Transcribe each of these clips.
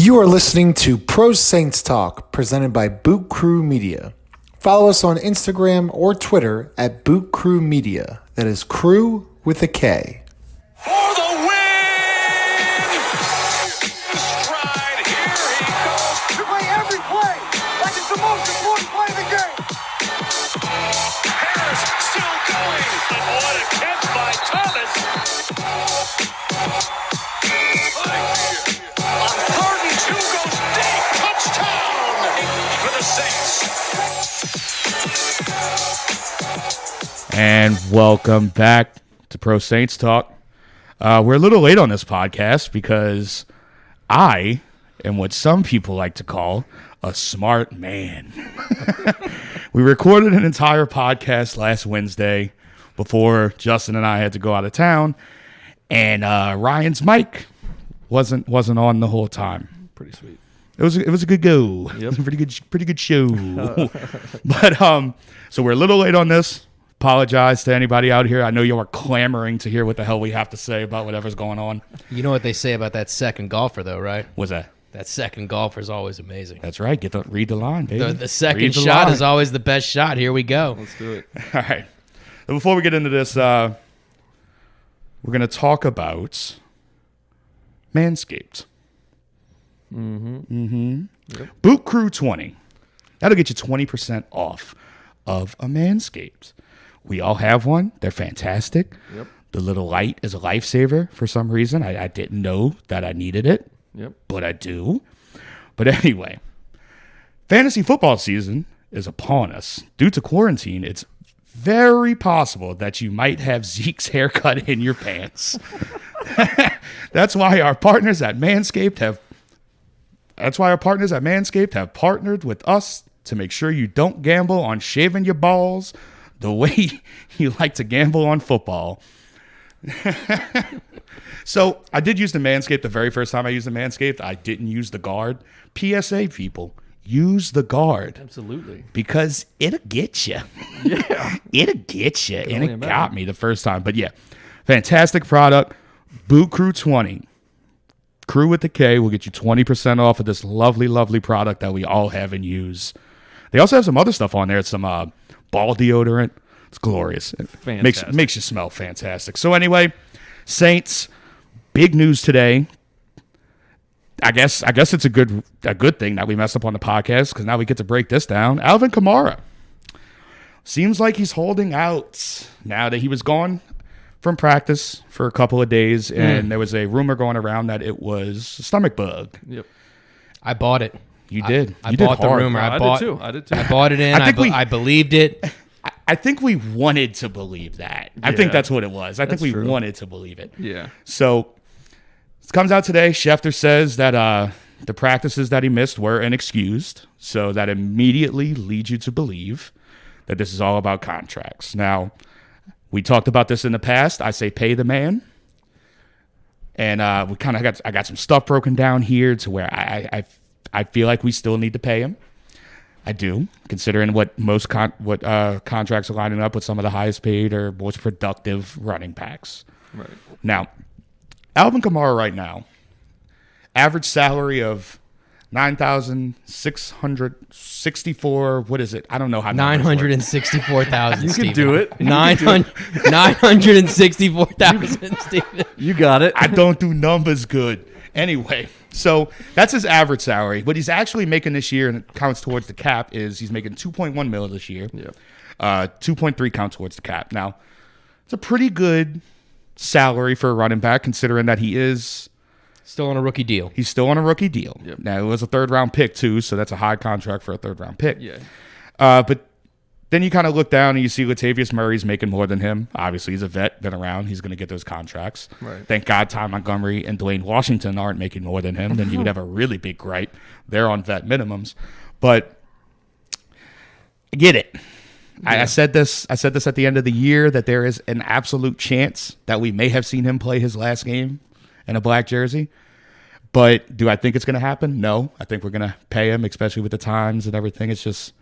You are listening to Pro Saints Talk, presented by Boot Crew Media. Follow us on Instagram or Twitter at Boot Crew Media. That is crew with a K. For the win! Stride, here he goes. You play every play like it's the most important play of the game. Harris still going. And what a catch by Thomas. On third and two goes deep. Touchdown for the Saints. And welcome back to Pro Saints Talk. We're a little late on this podcast because I am what some people like to call a smart man. We recorded an entire podcast last Wednesday before Justin and I had to go out of town, and Ryan's mic wasn't on the whole time. Pretty sweet. It was a good go. Yep. Pretty good show. But so we're a little late on this. Apologize to anybody out here. I know you are clamoring to hear what the hell we have to say about whatever's going on. You know what they say about that second golfer, though, right? What's that? That second golfer is always amazing. That's right. Read the line, baby. The second Read the shot line. is always the best shot. Here we go. Let's do it. All right. So before we get into this, we're going to talk about Manscaped. Yep. Boot Crew 20. That'll get you 20% off of a Manscaped. We all have one. They're fantastic. Yep. The little light is a lifesaver for some reason. I didn't know that I needed it, Yep. but I do. But anyway, fantasy football season is upon us. Due to quarantine, it's very possible that you might have Zeke's haircut in your pants. That's why our partners at Manscaped have partnered with us to make sure you don't gamble on shaving your balls the way you like to gamble on football. So I did use the Manscaped the very first time I used the Manscaped. I didn't use the guard. PSA, people, use the guard. Absolutely. Because it'll get you. Yeah. It'll get you. And only it got imagine. me the first time. But yeah, fantastic product. Boot Crew 20. Crew with the K will get you 20% off of this lovely, lovely product that we all have and use. They also have some other stuff on there. It's some ball deodorant. It's glorious. It Fantastic. makes you smell fantastic. So anyway, Saints, big news today. I guess it's a good thing that we messed up on the podcast because now we get to break this down. Alvin Kamara seems like he's holding out now that he was gone from practice for a couple of days, and there was a rumor going around that it was a stomach bug. Yep. I bought it. You did. I You did bought the hard. rumor. I bought did too. I did too. I bought it in. I believed it. I think we wanted to believe that. I think Yeah. that's what it was. I think That's we true. wanted to believe it. Yeah. So it comes out today. Schefter says that the practices that he missed were inexcused. So that immediately leads you to believe that this is all about contracts. Now, we talked about this in the past. I say pay the man. And I got some stuff broken down here to where I feel like we still need to pay him. I do, considering what most contracts are lining up with some of the highest paid or most productive running backs. Right. Now, Alvin Kamara right now, average salary of $9,664. What is it? I don't know how. numbers work. 964,000. You can do it. 964,000, Steven. You got it. I don't do numbers good. Anyway, so that's his average salary. What he's actually making this year, and it counts towards the cap, is he's making $2.1 million this year. Yep. 2.3 counts towards the cap. Now, it's a pretty good salary for a running back, considering that he's Still on a rookie deal. still on a rookie deal. Yep. Now, it was a third-round pick, too, so that's a high contract for a third-round pick. Yeah. But then you kind of look down and you see Latavius Murray's making more than him. Obviously, he's a vet, been around. He's going to get those contracts. Right. Thank God Ty Montgomery and Dwayne Washington aren't making more than him. Then he would have a really big gripe. They're on vet minimums. But I get it. I said this at the end of the year that there is an absolute chance that we may have seen him play his last game in a black jersey. But do I think it's going to happen? No. I think we're going to pay him, especially with the times and everything. It's just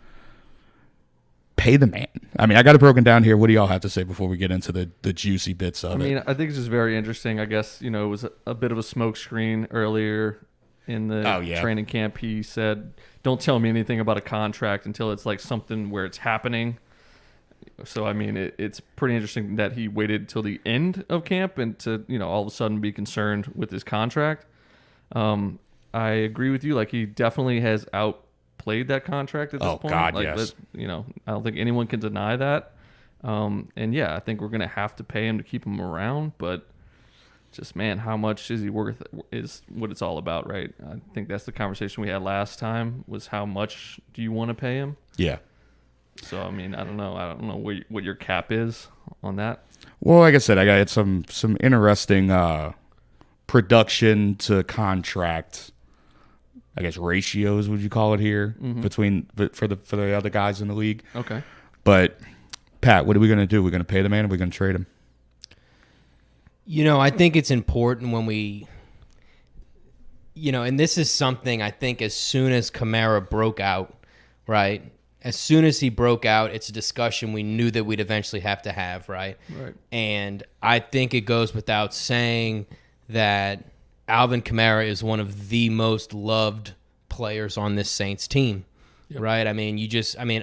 pay the man. I mean, I got it broken down here. What do y'all have to say before we get into the juicy bits of it? I mean, I think it's just very interesting. I guess, it was a bit of a smokescreen earlier in the training camp. He said, "Don't tell me anything about a contract until it's like something where it's happening." So I mean, it's pretty interesting that he waited till the end of camp and to all of a sudden be concerned with his contract. I agree with you. Like, he definitely has outplayed that contract at this point. Oh God, yes. I don't think anyone can deny that. And yeah, I think we're gonna have to pay him to keep him around, but just, man, how much is he worth is what it's all about, right? I think that's the conversation we had last time, was how much do you want to pay him? Yeah. So, I mean, I don't know what your cap is on that. Well, like I said, I got some interesting production to contract, I guess, ratios, would you call it here, between for the other guys in the league. Okay. But Pat, what are we going to do? We're going to pay the man, or are we going to trade him? I think it's important when we, and this is something I think as soon as Kamara broke out, right? As soon as he broke out, it's a discussion we knew that we'd eventually have to have, right? Right. And I think it goes without saying that Alvin Kamara is one of the most loved players on this Saints team, right? I mean,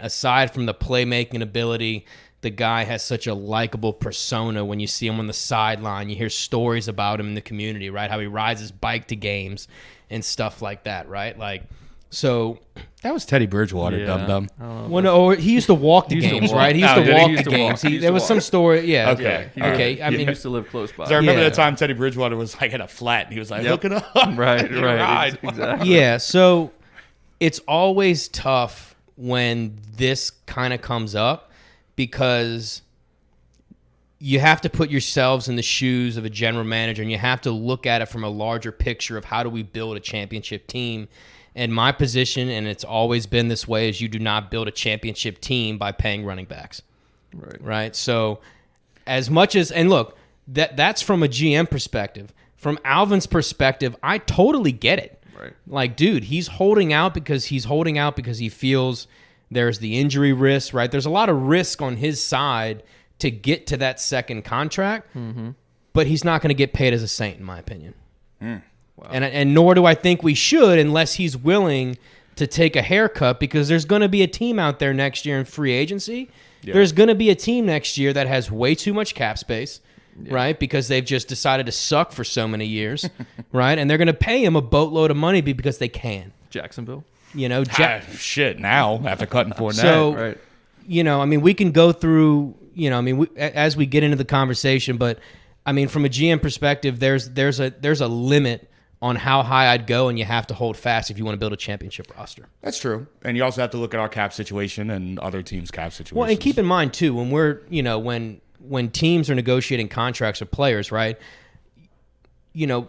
aside from the playmaking ability, the guy has such a likable persona. When you see him on the sideline, you hear stories about him in the community, right? How he rides his bike to games and stuff like that, right? Like, so that was Teddy Bridgewater, dum-dum. Well, no, he used to walk the games, right? He used to walk the games. There was some story, yeah. Okay. I mean, he used to live close by. So I remember the time Teddy Bridgewater was like in a flat, and he was like, "Look it up." Right. Exactly. Yeah. So it's always tough when this kind of comes up, because you have to put yourselves in the shoes of a general manager, and you have to look at it from a larger picture of how do we build a championship team. And my position, and it's always been this way, is you do not build a championship team by paying running backs. Right. So as much as, and look, that's from a GM perspective. From Alvin's perspective, I totally get it. Right. Like, dude, he's holding out because he feels there's the injury risk, right? There's a lot of risk on his side to get to that second contract, but he's not going to get paid as a Saint, in my opinion. Wow. And nor do I think we should, unless he's willing to take a haircut, because there's going to be a team out there next year in free agency. Yeah. There's going to be a team next year that has way too much cap space, right? Because they've just decided to suck for so many years, right? And they're going to pay him a boatload of money because they can. Jacksonville. Shit, now after cutting for so, right. I mean, we can go through, as we get into the conversation, but I mean, from a GM perspective, there's a limit on how high I'd go, and you have to hold fast if you want to build a championship roster. That's true. And you also have to look at our cap situation and other teams' cap situations. Well, and keep in mind, too, when we're, when teams are negotiating contracts with players, right, you're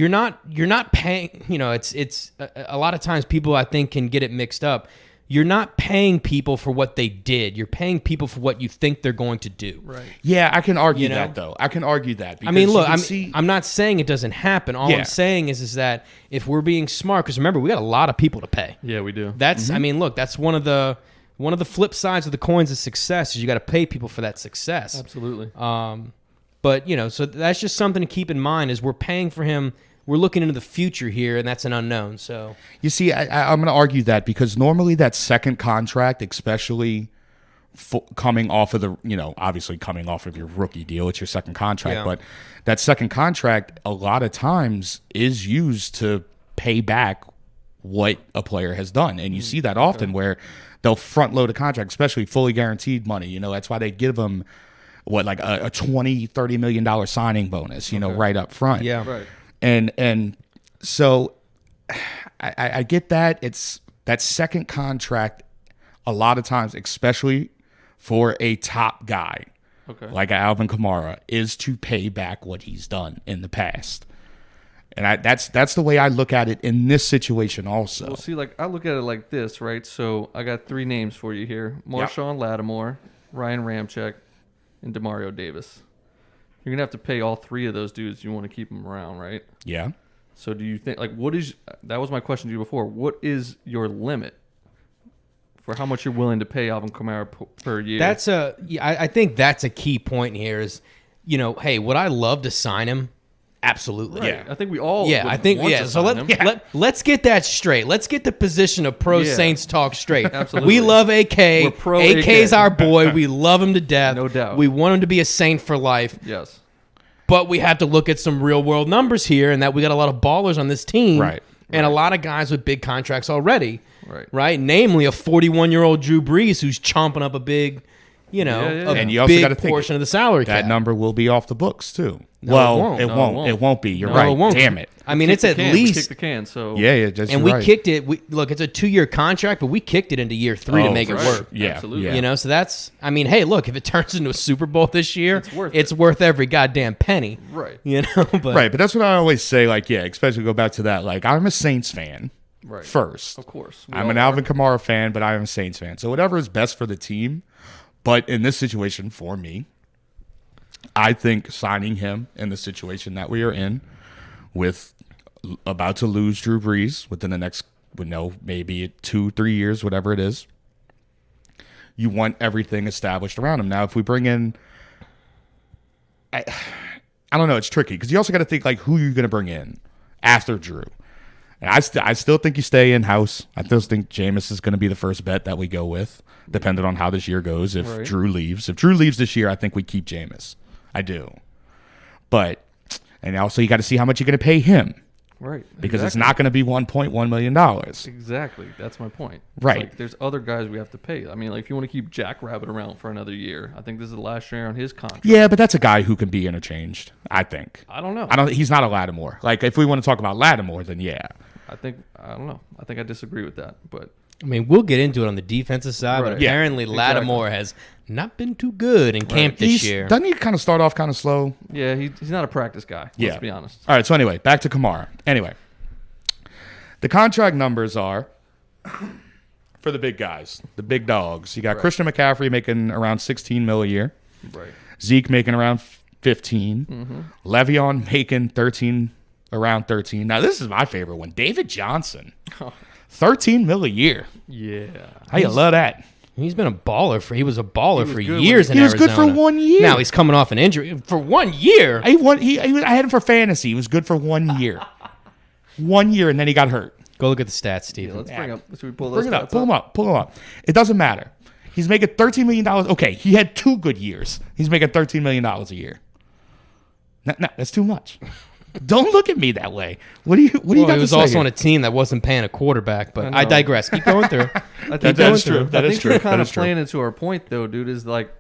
not paying, it's a lot of times people, I think, can get it mixed up. You're not paying people for what they did. You're paying people for what you think they're going to do. Right. Yeah, I can argue that, though. I can argue that. I mean, look, I'm not saying it doesn't happen. All I'm saying is that if we're being smart, because remember, we got a lot of people to pay. Yeah, we do. That's, I mean, look, that's one of the flip sides of the coins of success, is you got to pay people for that success. Absolutely. But, so that's just something to keep in mind, is we're paying for him. We're looking into the future here, and that's an unknown. So you see, I'm going to argue that, because normally that second contract, especially coming off of the, obviously coming off of your rookie deal, it's your second contract, but that second contract a lot of times is used to pay back what a player has done, and you see that often where they'll front load a contract, especially fully guaranteed money. That's why they give them like a $20-30 million signing bonus, right up front. Yeah, right. And so I get that. It's that second contract a lot of times, especially for a top guy like Alvin Kamara, is to pay back what he's done in the past. And that's the way I look at it in this situation also. Well, see, like, I look at it like this, right? So I got 3 names for you here: Marshawn Lattimore, Ryan Ramczyk, and Demario Davis. You're going to have to pay all 3 of those dudes. You want to keep them around, right? Yeah. So do you think, like, that was my question to you before. What is your limit for how much you're willing to pay Alvin Kamara per year? I think that's a key point here is, hey, would I love to sign him? Absolutely. Right. Yeah. I think we all. Yeah, would I think want to so. sign him. Let's get that straight. Let's get the position of pro Yeah. Saints talk straight. Absolutely. We love AK. We're pro AK's AK. our boy. We love him to death. No doubt. We want him to be a Saint for life. Yes. But we have to look at some real world numbers here, and that we got a lot of ballers on this team, Right. And a lot of guys with big contracts already, Right. Namely, a 41-year-old Drew Brees who's chomping up a big, a And you also big gotta think portion of the salary That cap. number will be off the books too. No, well, it won't. it No, it won't. won't. It won't be. You're No, right. it won't. Damn it. I mean, it's at We kicked least the can. So Yeah, just and you're we right. kicked it. Look, it's a 2-year contract, but we kicked it into year 3 to Oh, make it right. work. Yeah, Absolutely. yeah. So that's. I mean, hey, look, if it turns into a Super Bowl this year, It's worth worth every goddamn penny. Right. But Right, but that's what I always say. Like, yeah, especially go back to that. Like, I'm a Saints fan Right. first. Of course. We I'm all an are. Alvin Kamara fan, but I am a Saints fan. So whatever is best for the team. But in this situation, for me, I think signing him in the situation that we are in, with about to lose Drew Brees within the next, maybe 2-3 years, whatever it is. You want everything established around him. Now, if we bring in, I don't know, it's tricky because you also got to think like who you're going to bring in after Drew. And I still think you stay in house. I still think Jameis is going to be the first bet that we go with, depending on how this year goes. If Drew leaves this year, I think we keep Jameis. I do. But and also you got to see how much you're going to pay him. Right. Because it's exactly. not going to be $1.1 million. Exactly. That's my point. It's Right. like, there's other guys we have to pay. I mean, like if you want to keep Jackrabbit around for another year, I think this is the last year on his contract. Yeah, but that's a guy who can be interchanged, I think. I don't know. He's not a Lattimore. Like if we want to talk about Lattimore, then yeah. I don't know. I think I disagree with that. But I mean, we'll get into it on the defensive side, but Right. Yeah, apparently exactly. Lattimore has not been too good in camp this year. Doesn't he kind of start off kind of slow? yeah, he's not a practice guy. Yeah. Let's be honest. All right, so anyway, back to Kamara. Anyway, the contract numbers are for the big guys, the big dogs. You got Christian McCaffrey making around $16 million a year. Right. Zeke making around 15. Le'Veon making around 13. Now this is my favorite one. David Johnson, $13 million a year. Yeah. How you love that? He's been a baller he was a baller was for good years in He was Arizona. good for 1 year. Now he's coming off an injury for 1 year. I had him for fantasy. He was good for 1 year. 1 year, and then he got hurt. Go look at the stats, Steve. Let's bring up. Should we pull those Bring it up. stats Pull him up. Pull him up. It doesn't matter. He's making $13 million. Okay, he had 2 good years. He's making $13 million a year. No, that's too much. Don't look at me that way. What do you got He to was say also here? on a team that wasn't paying a quarterback, but I I know. digress. Keep going through. I think That is true. That I is think true. you're kind That of is true. playing into our point, though, dude. Is like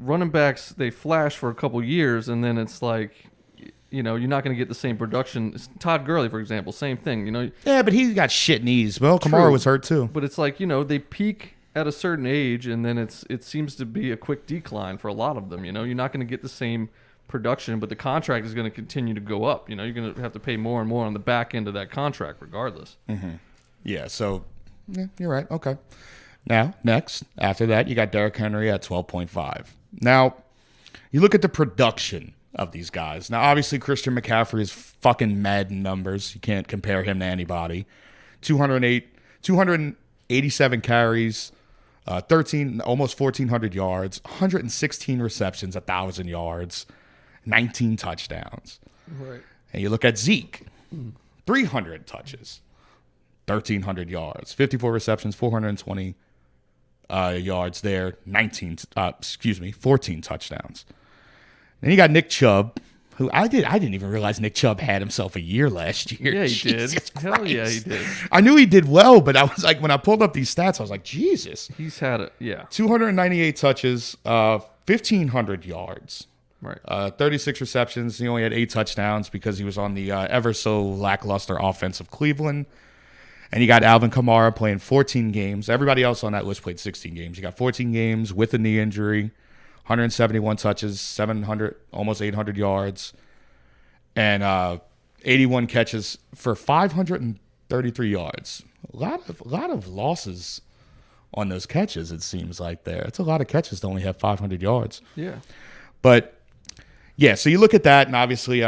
running backs, they flash for a couple years, and then it's like, you're not going to get the same production. Todd Gurley, for example, same thing. Yeah, but he's got shit knees. Well, Kamara True. was hurt too. But it's like they peak at a certain age, and then it seems to be a quick decline for a lot of them. You're not going to get the same production, but the contract is going to continue to go up. You're going to have to pay more and more on the back end of that contract, regardless. Yeah, so you're right. Okay. Now, next, after that, you got Derrick Henry at 12.5. Now, you look at the production of these guys. Now, obviously, Christian McCaffrey is fucking mad in numbers. You can't compare him to anybody. 287 carries, 13, almost 1,400 yards, 116 receptions, 1,000 yards, 19 touchdowns. Right. And you look at Zeke, 300 touches, 1,300 yards, 54 receptions, 420 yards there, 14 touchdowns. Then you got Nick Chubb, who I didn't even realize Nick Chubb had himself a year last year. Yeah, he Jesus did. Hell yeah, he Christ. did. I knew he did well, but I was like, when I pulled up these stats, I was like, Jesus. He's had it. Yeah. 298 touches, 1,500 yards. Right. 36 receptions. He only had 8 touchdowns because he was on the ever so lackluster offense of Cleveland. And you got Alvin Kamara playing 14 games. Everybody else on that list played 16 games. You got 14 games with a knee injury, 171 touches, 700, almost 800 yards, and 81 catches for 533 yards. A lot of losses on those catches. It seems like there. It's a lot of catches to only have 500 yards. Yeah. But yeah, so you look at that, and obviously,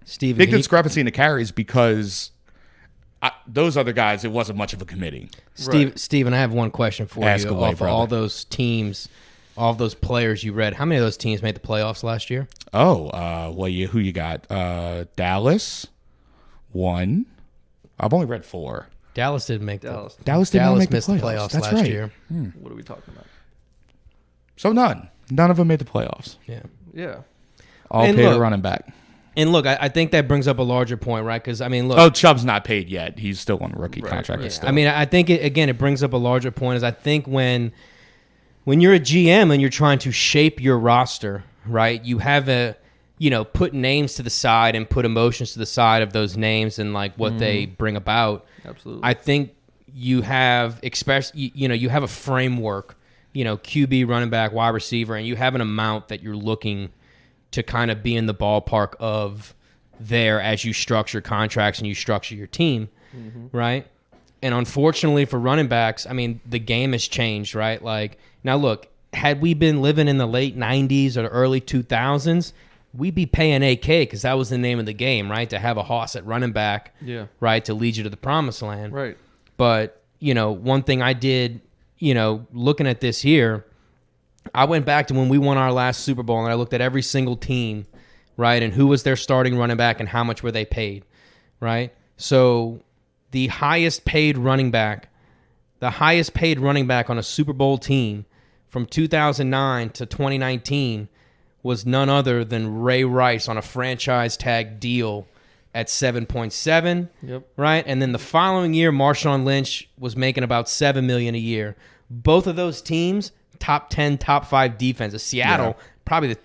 Steve, big discrepancy in the carries because those other guys, it wasn't much of a committee. Steven, I have one question for Ask you. away, Off of brother. all those teams all of those players you read, how many of those teams made the playoffs last year? Who you got? Dallas, 1. I've only read 4. Dallas didn't make Dallas. Dallas did not make missed the the playoffs. playoffs That's last right. year. What are we talking about? So none of them made the playoffs. Yeah. Yeah. All And paid a look- running back. And look, I think that brings up a larger point, right? Because, I mean, look. Oh, Chubb's not paid yet. He's still on a rookie Right, contract. right. Still. I mean, I think, it brings up a larger point is I think when you're a GM and you're trying to shape your roster, right, you have put names to the side and put emotions to the side of those names and, like, what they bring about. Absolutely. I think you have you have a framework, QB, running back, wide receiver, and you have an amount that you're looking to kind of be in the ballpark of there as you structure contracts and you structure your team, right? And unfortunately for running backs, I mean, the game has changed, right? Like, now look, had we been living in the late 90s or the early 2000s, we'd be paying AK because that was the name of the game, right? To have a hoss at running back, Yeah. right, to lead you to the promised land. Right. But, one thing I did, looking at this here, I went back to when we won our last Super Bowl and I looked at every single team, right, and who was their starting running back and how much were they paid, right? So the highest paid running back on a Super Bowl team from 2009 to 2019 was none other than Ray Rice on a franchise tag deal at 7.7. Yep. Right? And then the following year, Marshawn Lynch was making about $7 million a year. Both of those teams, top 10, top 5 defenses. Seattle, probably the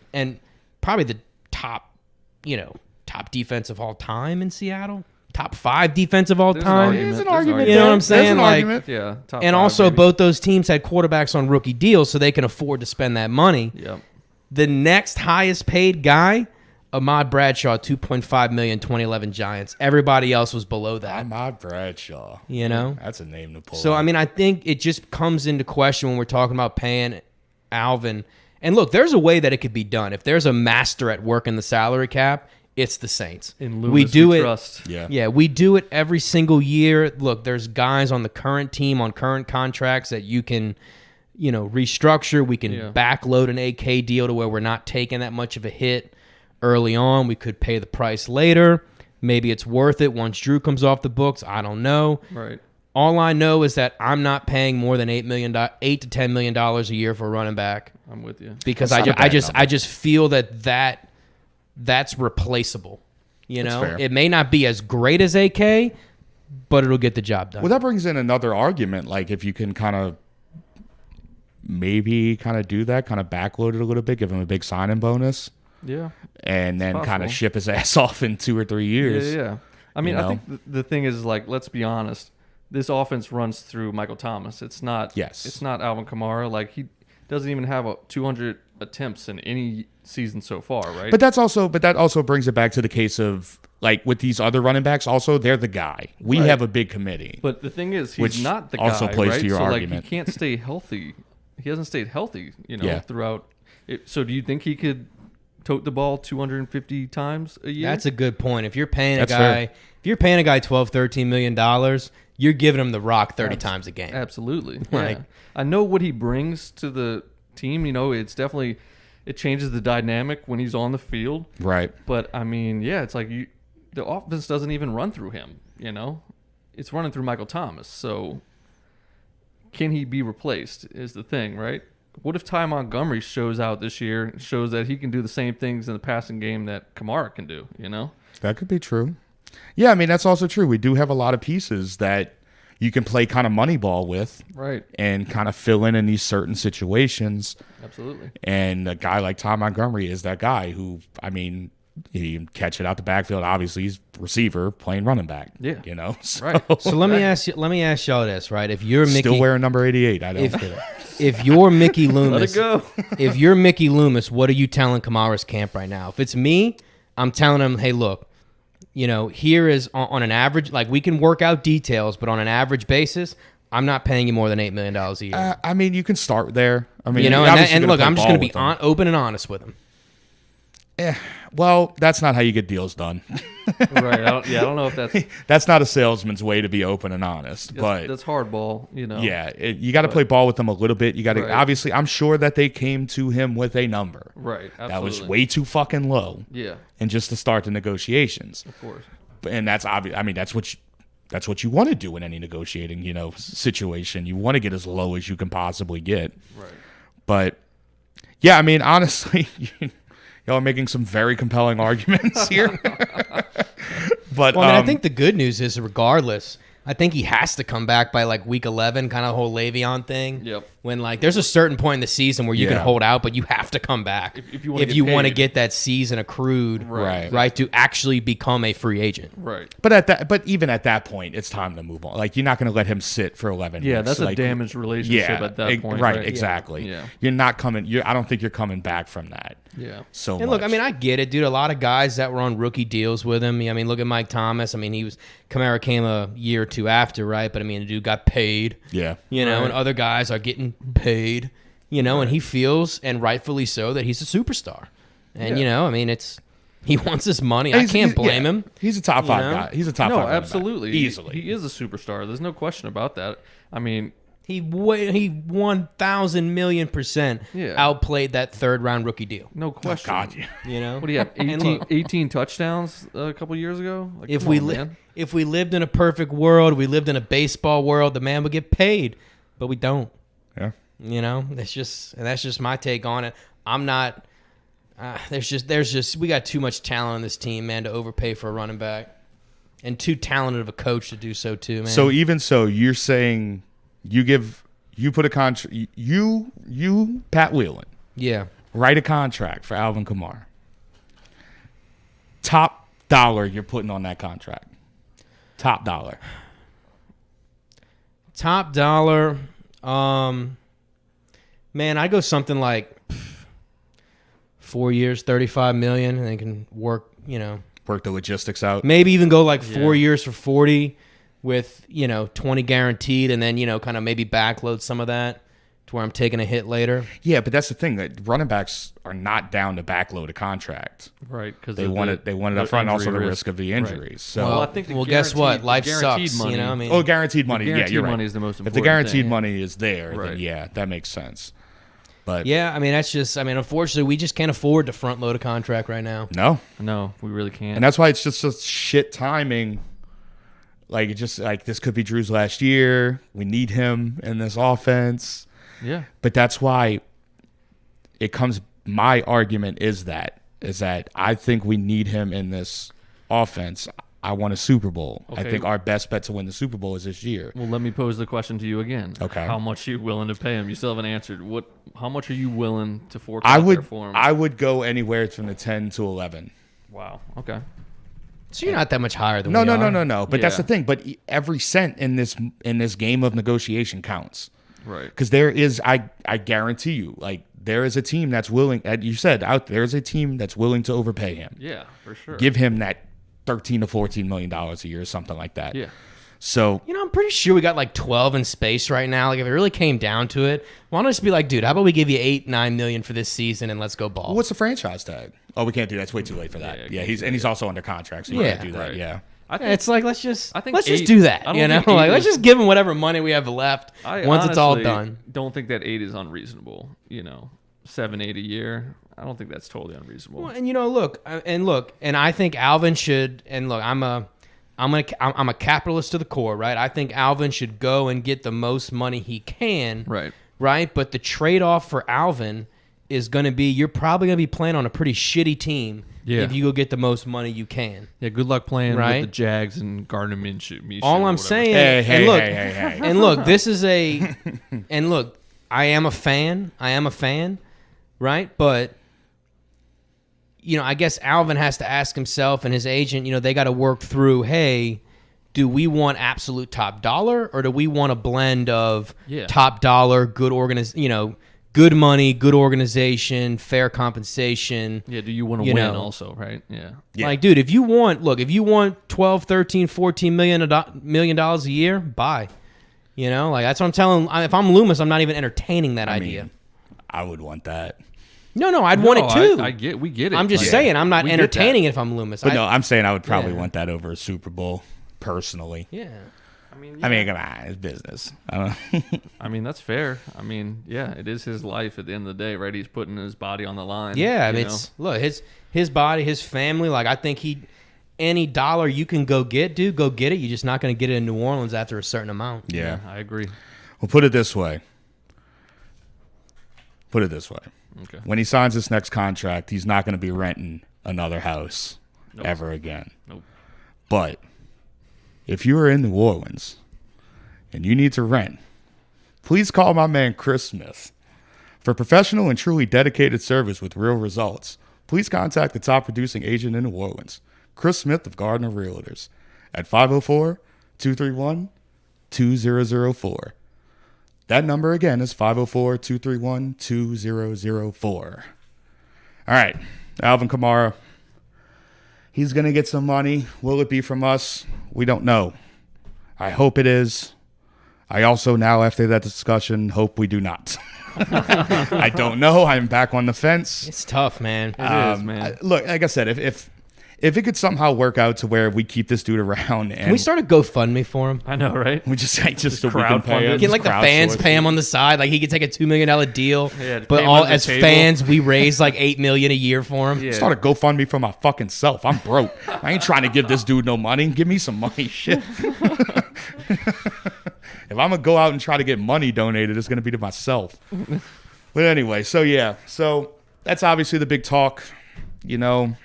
top defense of all time in Seattle. Top 5 defense of all There's an time. argument. There's an There's argument. You know what I'm There's saying? an Like, argument. Yeah. Top and 5, also, maybe. both those teams had quarterbacks on rookie deals, so they can afford to spend that money. Yep. The next highest paid guy, Ahmad Bradshaw, $2.5 million, 2011 Giants. Everybody else was below that. Ahmad Bradshaw. You know? That's a name to pull. So, up. I mean, I think it just comes into question when we're talking about paying Alvin. And look, there's a way that it could be done. If there's a master at working the salary cap, it's the Saints. In Loomis, we do it. trust. Yeah. Yeah, we do it every single year. Look, there's guys on the current team on current contracts that you can, restructure. We can backload an AK deal to where we're not taking that much of a hit early on. We could pay the price later. Maybe it's worth it once Drew comes off the books. I don't know. Right. All I know is that I'm not paying more than $8 to $10 million a year for a running back I'm with you. because That's not a bad number. I just feel that's replaceable. fair. It may not be as great as AK, but it'll get the job done. Well, that brings in another argument. Like, if you can kind of do that, kind of backload it a little bit, give him a big signing bonus, Yeah. and then kind possible. of ship his ass off in 2 or 3 years. Yeah. I mean, You I know? think the thing is, like, let's be honest. This offense runs through Michael Thomas. It's not. Yes. It's not Alvin Kamara. Like, he doesn't even have 200 attempts in any season so far, right? But that also brings it back to the case of, like, with these other running backs. Also, they're the guy. We Right. have a big committee. But the thing is, he's Which not the guy. also plays right? to your so, argument. Like, he can't stay healthy. He hasn't stayed healthy, Yeah. throughout. So, do you think he could tote the ball 250 times a year? That's a good point. If you're paying That's a fair. guy $12, $13 million, you're giving him the rock 30 times a game. Absolutely. Like- Yeah. I know what he brings to the team. It's definitely, it changes the dynamic when he's on the field. Right. But I mean, yeah, it's like the offense doesn't even run through him. It's running through Michael Thomas. So can he be replaced? Is the thing, right? What if Ty Montgomery shows out this year and shows that he can do the same things in the passing game that Kamara can do? That could be true. Yeah, I mean, that's also true. We do have a lot of pieces that you can play kind of money ball with, Right. and kind of fill in these certain situations. Absolutely. And a guy like Ty Montgomery is that guy who, I mean, he can catch it out the backfield. Obviously, he's receiver playing running back. Yeah. So, Right. So let me ask y'all this, right? If you're Mickey, still wearing number 88. I don't if, care. if you're Mickey Let Loomis, it go. if you're Mickey Loomis, what are you telling Kamara's camp right now? If it's me, I'm telling him, hey, look, here is on an average, like, we can work out details, but on an average basis, I'm not paying you more than $8 million a year. I mean, you can start there. I mean, and obviously look, play I'm just ball going to be with him. open and honest with him. Well, that's not how you get deals done. Right. I don't know if that's That's not a salesman's way to be open and honest. But that's hardball. yeah, you got to play ball with them a little bit. You got to Right. obviously. I'm sure that they came to him with a number Right. Absolutely. that was way too fucking low. Yeah. And just to start the negotiations. Of course. And that's obvious. I mean, that's what you want to do in any negotiating, situation. You want to get as low as you can possibly get. Right. But yeah, I mean, honestly, y'all are making some very compelling arguments here. But Well, I mean, I think the good news is, regardless, I think he has to come back by like week 11, kind of whole Le'Veon thing. Yep. When like there's a certain point in the season where you can Yeah. want out, but you have to come back If you wanna get want to paid. get that season accrued, Right. to actually become a free agent. Right. But even at that point, it's time to move on. Like, you're not going to let him sit for 11 Yeah, weeks. that's a like, damaged relationship at that point. Right, exactly. Yeah. You're not coming. I don't think you're coming back from that. Yeah. So And look, much. I mean, I get it, dude. A lot of guys that were on rookie deals with him. I mean, look at Mike Thomas. I mean, Kamara came a year or two after, right? But I mean, the dude got paid. Yeah. And other guys are getting paid, and he feels, and rightfully so, that he's a superstar. And, I mean, he wants his money. I can't blame him. He's a top 5 know? guy. He's a top 5 No, running back. absolutely. Easily. He is a superstar. There's no question about that. I mean, He 1,000,000,000% Yeah. outplayed that third round rookie deal. no question. God, yeah. What do you have? And 18, look- 18 touchdowns a couple years ago? Like, If come we on, li- man. if we lived in a perfect world, we lived in a baseball world, the man would get paid, but we don't. Yeah. That's just my take on it. I'm not. There's just we got too much talent on this team, man, to overpay for a running back, and too talented of a coach to do so too, man. So even so, you're saying you put a contract, you Pat Whelan, yeah, write a contract for Alvin Kamara. Top dollar you're putting on that contract. Top dollar. top dollar. Man, I go something like 4 years, 35 million, and they can work. Work the logistics out. Maybe even go like 4 years for 40 with, 20 guaranteed, and then, kind of maybe backload some of that to where I'm taking a hit later. Yeah, but that's the thing. That running backs are not down to backload a contract. Right, because They want it up front, and also the risk of the injuries. So, Well, I think the guess what? guaranteed- Life guaranteed sucks, money- I mean, guaranteed money. guaranteed yeah, you're right. money is the most If the important guaranteed thing. money is there, Right. then yeah, that makes sense. But yeah, I mean, that's just, unfortunately, we just can't afford to front load a contract right now. no, No, we really can't. and that's why it's just such shit timing. Like, it just like this could be Drew's last year. We need him in this offense. yeah. But that's why it comes. My argument is that I think we need him in this offense. I want a Super Bowl. I Okay. think our best bet to win the Super Bowl is this year. Well, let me pose the question to you again. Okay. How much are you willing to pay him? You still haven't answered. How much are you willing to fork I out would there for him? I would go anywhere from the 10 to 11. Wow. Okay. So you're not that much higher than No. we are. But that's Yeah. the thing. But every cent in this game of negotiation counts. Right. Because there is, I guarantee you, like, there is a team that's willing. You said there's a team that's willing to overpay him. Yeah, for sure. Give him that $13 to $14 million a year or something like that. Yeah. So I'm pretty sure we got like 12 in space right now. Like, if it really came down to it, why don't I just be like, dude, how about we give you 8-9 million for this season and let's go ball? what's the franchise tag? Oh, we can't do that. It's way too late for that. Yeah, Yeah, he's also under contract, so you Yeah. can't do that. Right. Yeah. I Yeah, it's like let's just I think just 8 do that. I don't think 8 like let's is- just give him whatever money we have left I once it's all honestly done. Don't think that 8 is unreasonable. 7-8 a year. I don't think that's totally unreasonable. Well, and look, and I think Alvin should. And look, I'm a capitalist to the core, right? I think Alvin should go and get the most money he can, Right. right? But the trade-off for Alvin is going to be you're probably going to be playing on a pretty shitty team Yeah. if you go get the most money you can. Yeah. Good luck playing Right. with the Jags and Gardner Minshew. All or I'm whatever. saying, Hey, and look, hey. and look, this is and look, I am a fan, right? But I guess Alvin has to ask himself and his agent, they got to work through, hey, do we want absolute top dollar or do we want a blend of Yeah. top dollar, good good money, good organization, fair compensation? Yeah. Do you want to You win know. also? Right. Yeah. Yeah. Like, dude, if you want 12, 13, 14 million dollars a year, buy. Like, that's what I'm telling. If I'm Loomis, I'm not even entertaining that idea. I would want that. No, I'd want it too. We get it. I'm just Like, saying, I'm not we get entertaining that. it if I'm Loomis. But no, I'm saying I would probably Yeah. want that over a Super Bowl, personally. Yeah. I mean, come on, it's business. I don't I mean, that's fair. I mean, yeah, it is his life at the end of the day, right? He's putting his body on the line. Yeah, I you mean, know? look, his body, his family. Like, I think any dollar you can go get, dude, go get it. You're just not going to get it in New Orleans after a certain amount. Yeah. I agree. Well, put it this way. Okay. When he signs this next contract, he's not going to be renting another house Nope. ever again. Nope. But if you are in New Orleans and you need to rent, please call my man Chris Smith. For professional and truly dedicated service with real results, please contact the top producing agent in New Orleans, Chris Smith of Gardner Realtors, at 504-231-2004. That number again is 504-231-2004. All right, Alvin Kamara. He's going to get some money. Will it be from us? We don't know. I hope it is. I also now, after that discussion, hope we do not. I don't know. I'm back on the fence. It's tough, man. It is, man. Look, like I said, if it could somehow work out to where we keep this dude around and Can we start a GoFundMe for him? I know, right? we just so we can crowdfund pay him, it. Can like the just fans crowdsource pay him it. on the side? Like he could take a $2 million deal, Yeah, but pay him all under the as table. fans we raise like $8 million a year for him. Yeah. Start a GoFundMe for my fucking self. I'm broke. I ain't trying to give this dude no money. Give me some money. Shit. If I'm gonna go out and try to get money donated, it's gonna be to myself. But anyway, so that's obviously the big talk. You know,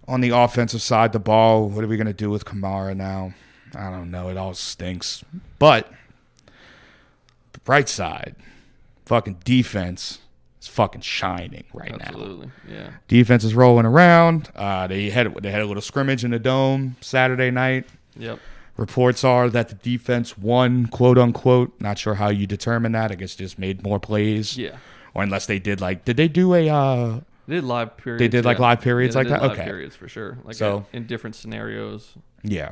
on the offensive side, the ball. What are we gonna do with Kamara now? I don't know. It all stinks. But the bright side, fucking defense is fucking shining right now. Absolutely. Yeah. Defense is rolling around. They had a little scrimmage in the dome Saturday night. Yep. Reports are that the defense won, quote unquote. Not sure how you determine that. I guess just made more plays. Yeah. Or unless they did did they do a They did live periods. They did, like, live periods Yeah, like they did that? live Okay. periods for sure. Like So- in different scenarios. yeah.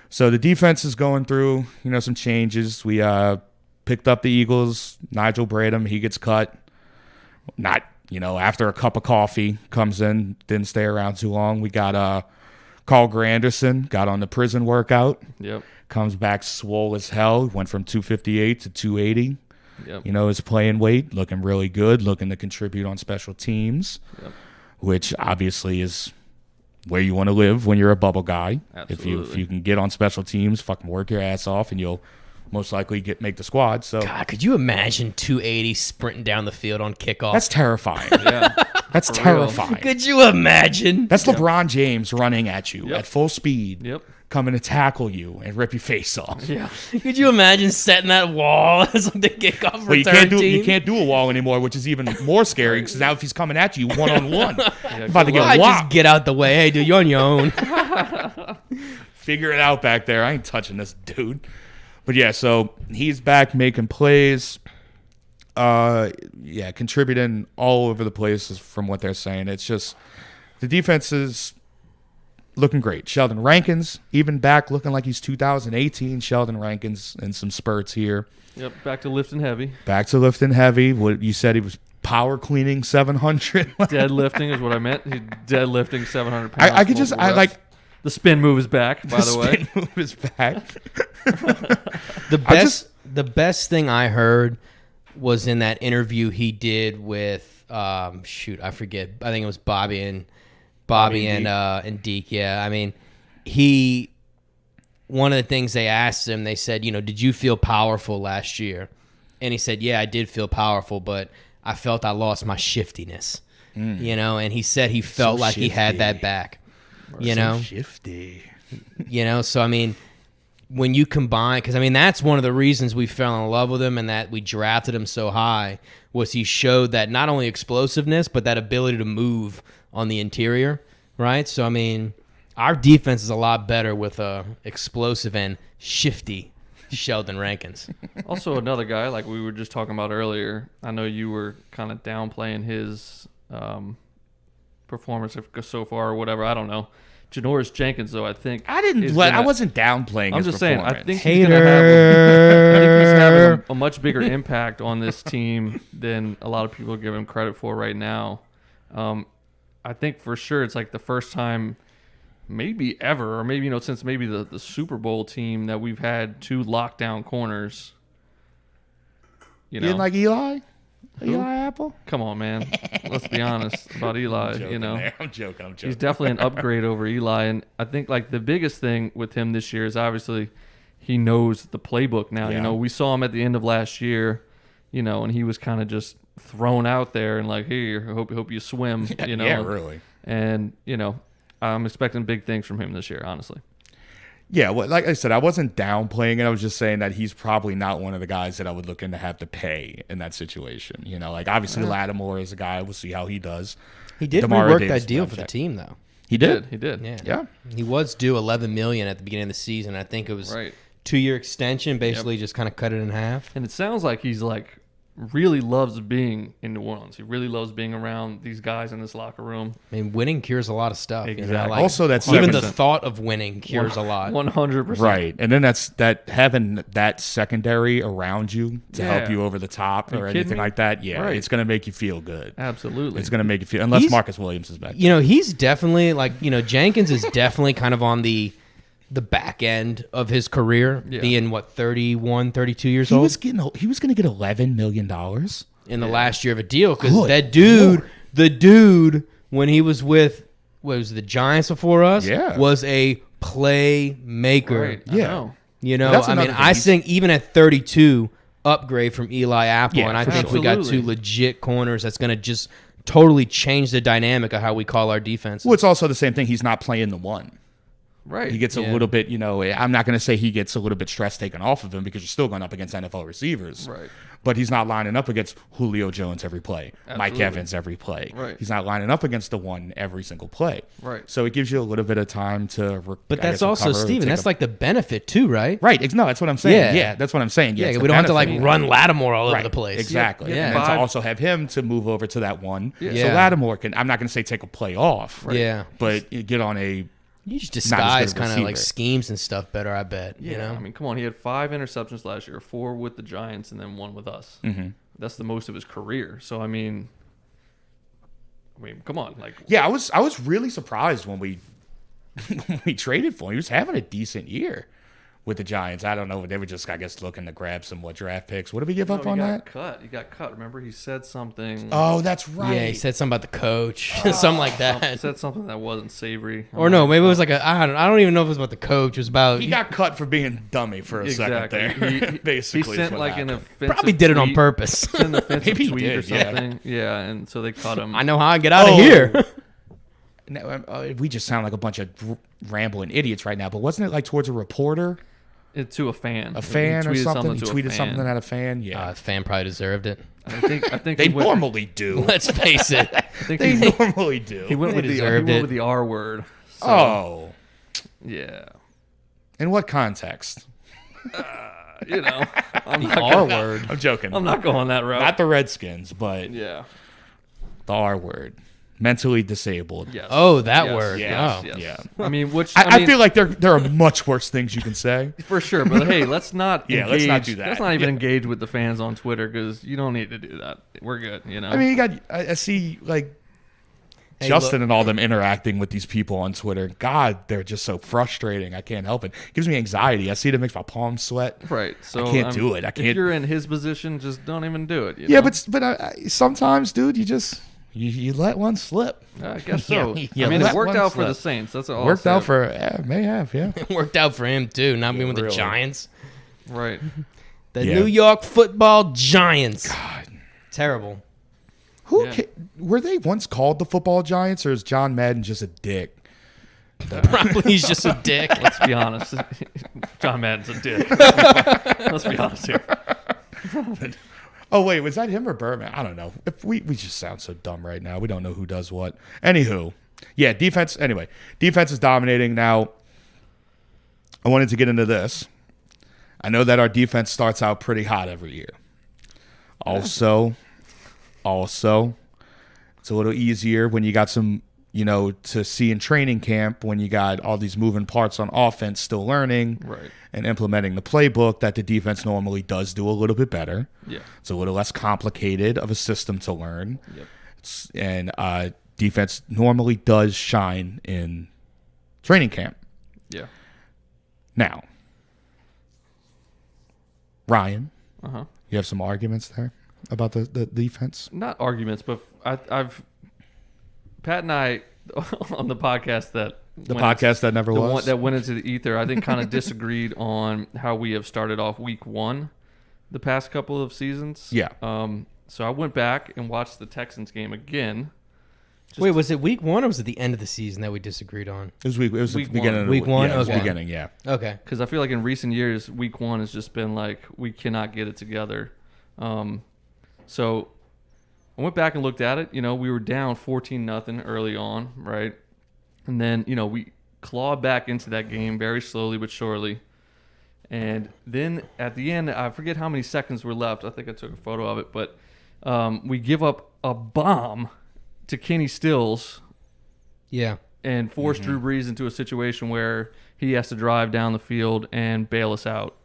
So the defense is going through, some changes. We picked up the Eagles, Nigel Bradham, he gets cut. Not, after a cup of coffee, comes in, didn't stay around too long. We got Carl Granderson, got on the prison workout, Yep. comes back swole as hell, went from 258 to 280. Yep. His playing weight, looking really good, looking to contribute on special teams, Yep. which obviously is where you want to live when you're a bubble guy. If you Absolutely. can get on special teams, fucking work your ass off, and you'll most likely make the squad. So God, could you imagine 280 sprinting down the field on kickoff? that's terrifying. Yeah. That's real. terrifying. Could you imagine? That's LeBron James running at you Yep. at full speed, Yep. coming to tackle you and rip your face off. Yeah. Could you imagine setting that wall as like the kickoff But you return team? you can't do a wall anymore, which is even more scary because now if he's coming at you one on one, Yeah, about to good get I whopped. just get out the way. Hey, dude, you're on your own. Figure it out back there. I ain't touching this dude. But yeah, so he's back making plays. Contributing all over the place from what they're saying. It's just the defense is looking great. Sheldon Rankins, even back looking like he's 2018. Sheldon Rankins in some spurts here. Yep. Back to lifting heavy. Back to lifting heavy. What you said, he was power cleaning 700. Deadlifting is what I meant. He's deadlifting 700 pounds. I could just multiple I like reps. The spin move is back, by the way. spin move is back. The best thing I heard was in that interview he did with I forget. I think it was Bobby and Deke. Yeah, I mean, one of the things they asked him, they said, did you feel powerful last year? And he said, yeah, I did feel powerful, but I felt I lost my shiftiness. And he said he felt like he had that back. Shifty. So I mean, when you combine, because I mean that's one of the reasons we fell in love with him and that we drafted him so high was he showed that not only explosiveness but that ability to move on the interior, right? So I mean, our defense is a lot better with a explosive and shifty Sheldon Rankins. Also, another guy like we were just talking about earlier. I know you were kind of downplaying his performance so far or whatever. I don't know. Janoris Jenkins, though, I think I didn't. is I gonna- wasn't downplaying. I'm his just saying. I performance. think he's gonna have. I think he's sir. A much bigger impact on this team than a lot of people give him credit for right now. I think for sure it's like the first time maybe ever, or maybe, since maybe the Super Bowl team that we've had 2 lockdown corners. You didn't like Eli? Eli Apple? Come on, man. Let's be honest about Eli. I'm joking. He's definitely an upgrade over Eli, and I think like the biggest thing with him this year is obviously he knows the playbook now. Yeah. We saw him at the end of last year, and he was kind of just thrown out there and like, here, hope you swim. Yeah, really. And I'm expecting big things from him this year, honestly. Yeah, well, like I said, I wasn't downplaying it. I was just saying that he's probably not one of the guys that I would look in to have to pay in that situation. Like obviously Lattimore is a guy. We'll see how he does. He did DeMar rework Davis that deal for the contract. team, though. He did. He did. Yeah. He was due $11 million at the beginning of the season. I think it was Right. 2-year extension, basically just kind of cut it in half. And it sounds like he's like really loves being in New Orleans. He really loves being around these guys in this locker room. I mean, winning cures a lot of stuff. Exactly. Like, Also, that's even the 7%. thought of winning cures a lot. 100%. Right, and then that's that having that secondary around you to help Yeah. you over the top Are you or kidding anything me? like that. Yeah, Right. it's going to make you feel good. Absolutely. It's going to make you feel, unless He's- Marcus Williams is back. He's definitely like, Jenkins is definitely kind of on the back end of his career, Yeah. being 31, 32 years He old was going to get $11 million. in the last year of a deal because Good that dude, Lord. the dude, when he was with the Giants before us, Yeah. was a playmaker. Right. I Yeah. know. I That's mean, another thing. I think even at 32, upgrade from Eli Apple, Yeah, and I for think sure. we got 2 Absolutely. legit corners that's going to just totally change the dynamic of how we call our defense. Well, it's also the same thing. He's not playing the one. Right. He gets a Yeah. little bit, I'm not going to say he gets a little bit stress taken off of him because you're still going up against NFL receivers. Right. But he's not lining up against Julio Jones every play, Mike Absolutely. Evans every play. Right. He's not lining up against the one every single play. Right. So it gives you a little bit of time to But that's also, Steven, that's like the benefit too, right? Right. No, that's what I'm saying. Yeah. Yeah, that's what I'm saying. Yeah, Yeah, it's we the don't have to like benefit. run Lattimore all over Right, the place. Exactly. Yeah. And then to Five- also have him to move over to that one. So Yeah. Lattimore can, I'm not going to say take a play off. Yeah. But you get on a, You just Not as disguise good a kind of like receiver. schemes and stuff better, I bet. Yeah. I mean, come on. He had 5 interceptions last year, 4 with the Giants, and then 1 with us. Mm-hmm. That's the most of his career. So I mean, come on. Like, yeah, I was really surprised when we when we traded for him. He was having a decent year with the Giants. I don't know. They were just, I guess, looking to grab some more draft picks. What did we give up on that? He got cut. Remember, he said something. Oh, that's right. Yeah, he said something about the coach, something like He that. said something that wasn't savory. Or no, maybe it was like I don't even know if it was about the coach. It was about He got cut for being dummy for a second there. He Basically, he is sent what like an happened. offensive probably did it on tweet- purpose. Sent an offensive Maybe he tweet or did, yeah. something. Yeah, and so they caught him. I know how I get out of Oh. here. No, we just sound like a bunch of rambling idiots right now. But wasn't it like towards a reporter, To a fan. a fan He or tweeted something? He to a tweeted fan. something at a fan. Yeah, Fan probably deserved it. I think they he went, normally do. Let's face it. I think They he, normally do. he went with the deserved it. R word. So, Oh, yeah. in what context? I'm The not R gonna- word. I'm joking. I'm not going that route. Not the Redskins, but Yeah. the R word. Mentally disabled. Yes. Oh, that Yes, word. Yeah. Oh. Yes. Yeah. I mean, I feel like there are much worse things you can say. for sure, but hey, let's not. Yeah, engage, let's not do that. Let's not even Yeah. engage with the fans on Twitter because you don't need to do that. We're good. I mean, you got. I see like Hey, Justin look- and all them interacting with these people on Twitter. God, they're just so frustrating. I can't help it. Gives me anxiety. I see it, it makes my palms sweat. right. So can't do it. I If can't- you're in his position, just don't even do it. Yeah, know? but sometimes, dude, you let one slip. I guess so. Yeah, I mean, let it worked one out for slip. the Saints. That's all. Worked I'll out say. for may have, yeah. Worked out for him too, not being with the really. Giants. right. The Yeah. New York Football Giants. God. Terrible. Who Yeah. were they once called the football giants, or is John Madden just a dick? Probably he's just a dick. Let's be honest. John Madden's a dick. Let's be honest here. Oh wait, was that him or Berman? I don't know. If we just sound so dumb right now. We don't know who does what. Anywho, yeah, defense. Anyway, defense is dominating now. I wanted to get into this. I know that our defense starts out pretty hot every year. Also, it's a little easier when you got some to see in training camp when you got all these moving parts on offense still learning Right. and implementing the playbook that the defense normally does do a little bit better. Yeah. It's a little less complicated of a system to learn. Yep. And defense normally does shine in training camp. Yeah. Now, Ryan, Uh-huh. you have some arguments there about the defense? Not arguments, but I've Pat and I on the podcast that That never was? that went into the ether, I think kind of disagreed on how we have started off week 1 the past couple of seasons. Yeah. So I went back and watched the Texans game again. Wait, was it week 1 or was it the end of the season that we disagreed on? It was the Week beginning one. of the Week one? Yeah, it was the Okay. beginning, yeah. Okay. Because I feel like in recent years, week 1 has just been like, we cannot get it together. So I went back and looked at it. We were down 14-0 early on, right? And then, we clawed back into that game very slowly but surely. And then at the end, I forget how many seconds were left. I think I took a photo of it. But we give up a bomb to Kenny Stills Yeah. and force Drew Brees into a situation where he has to drive down the field and bail us out.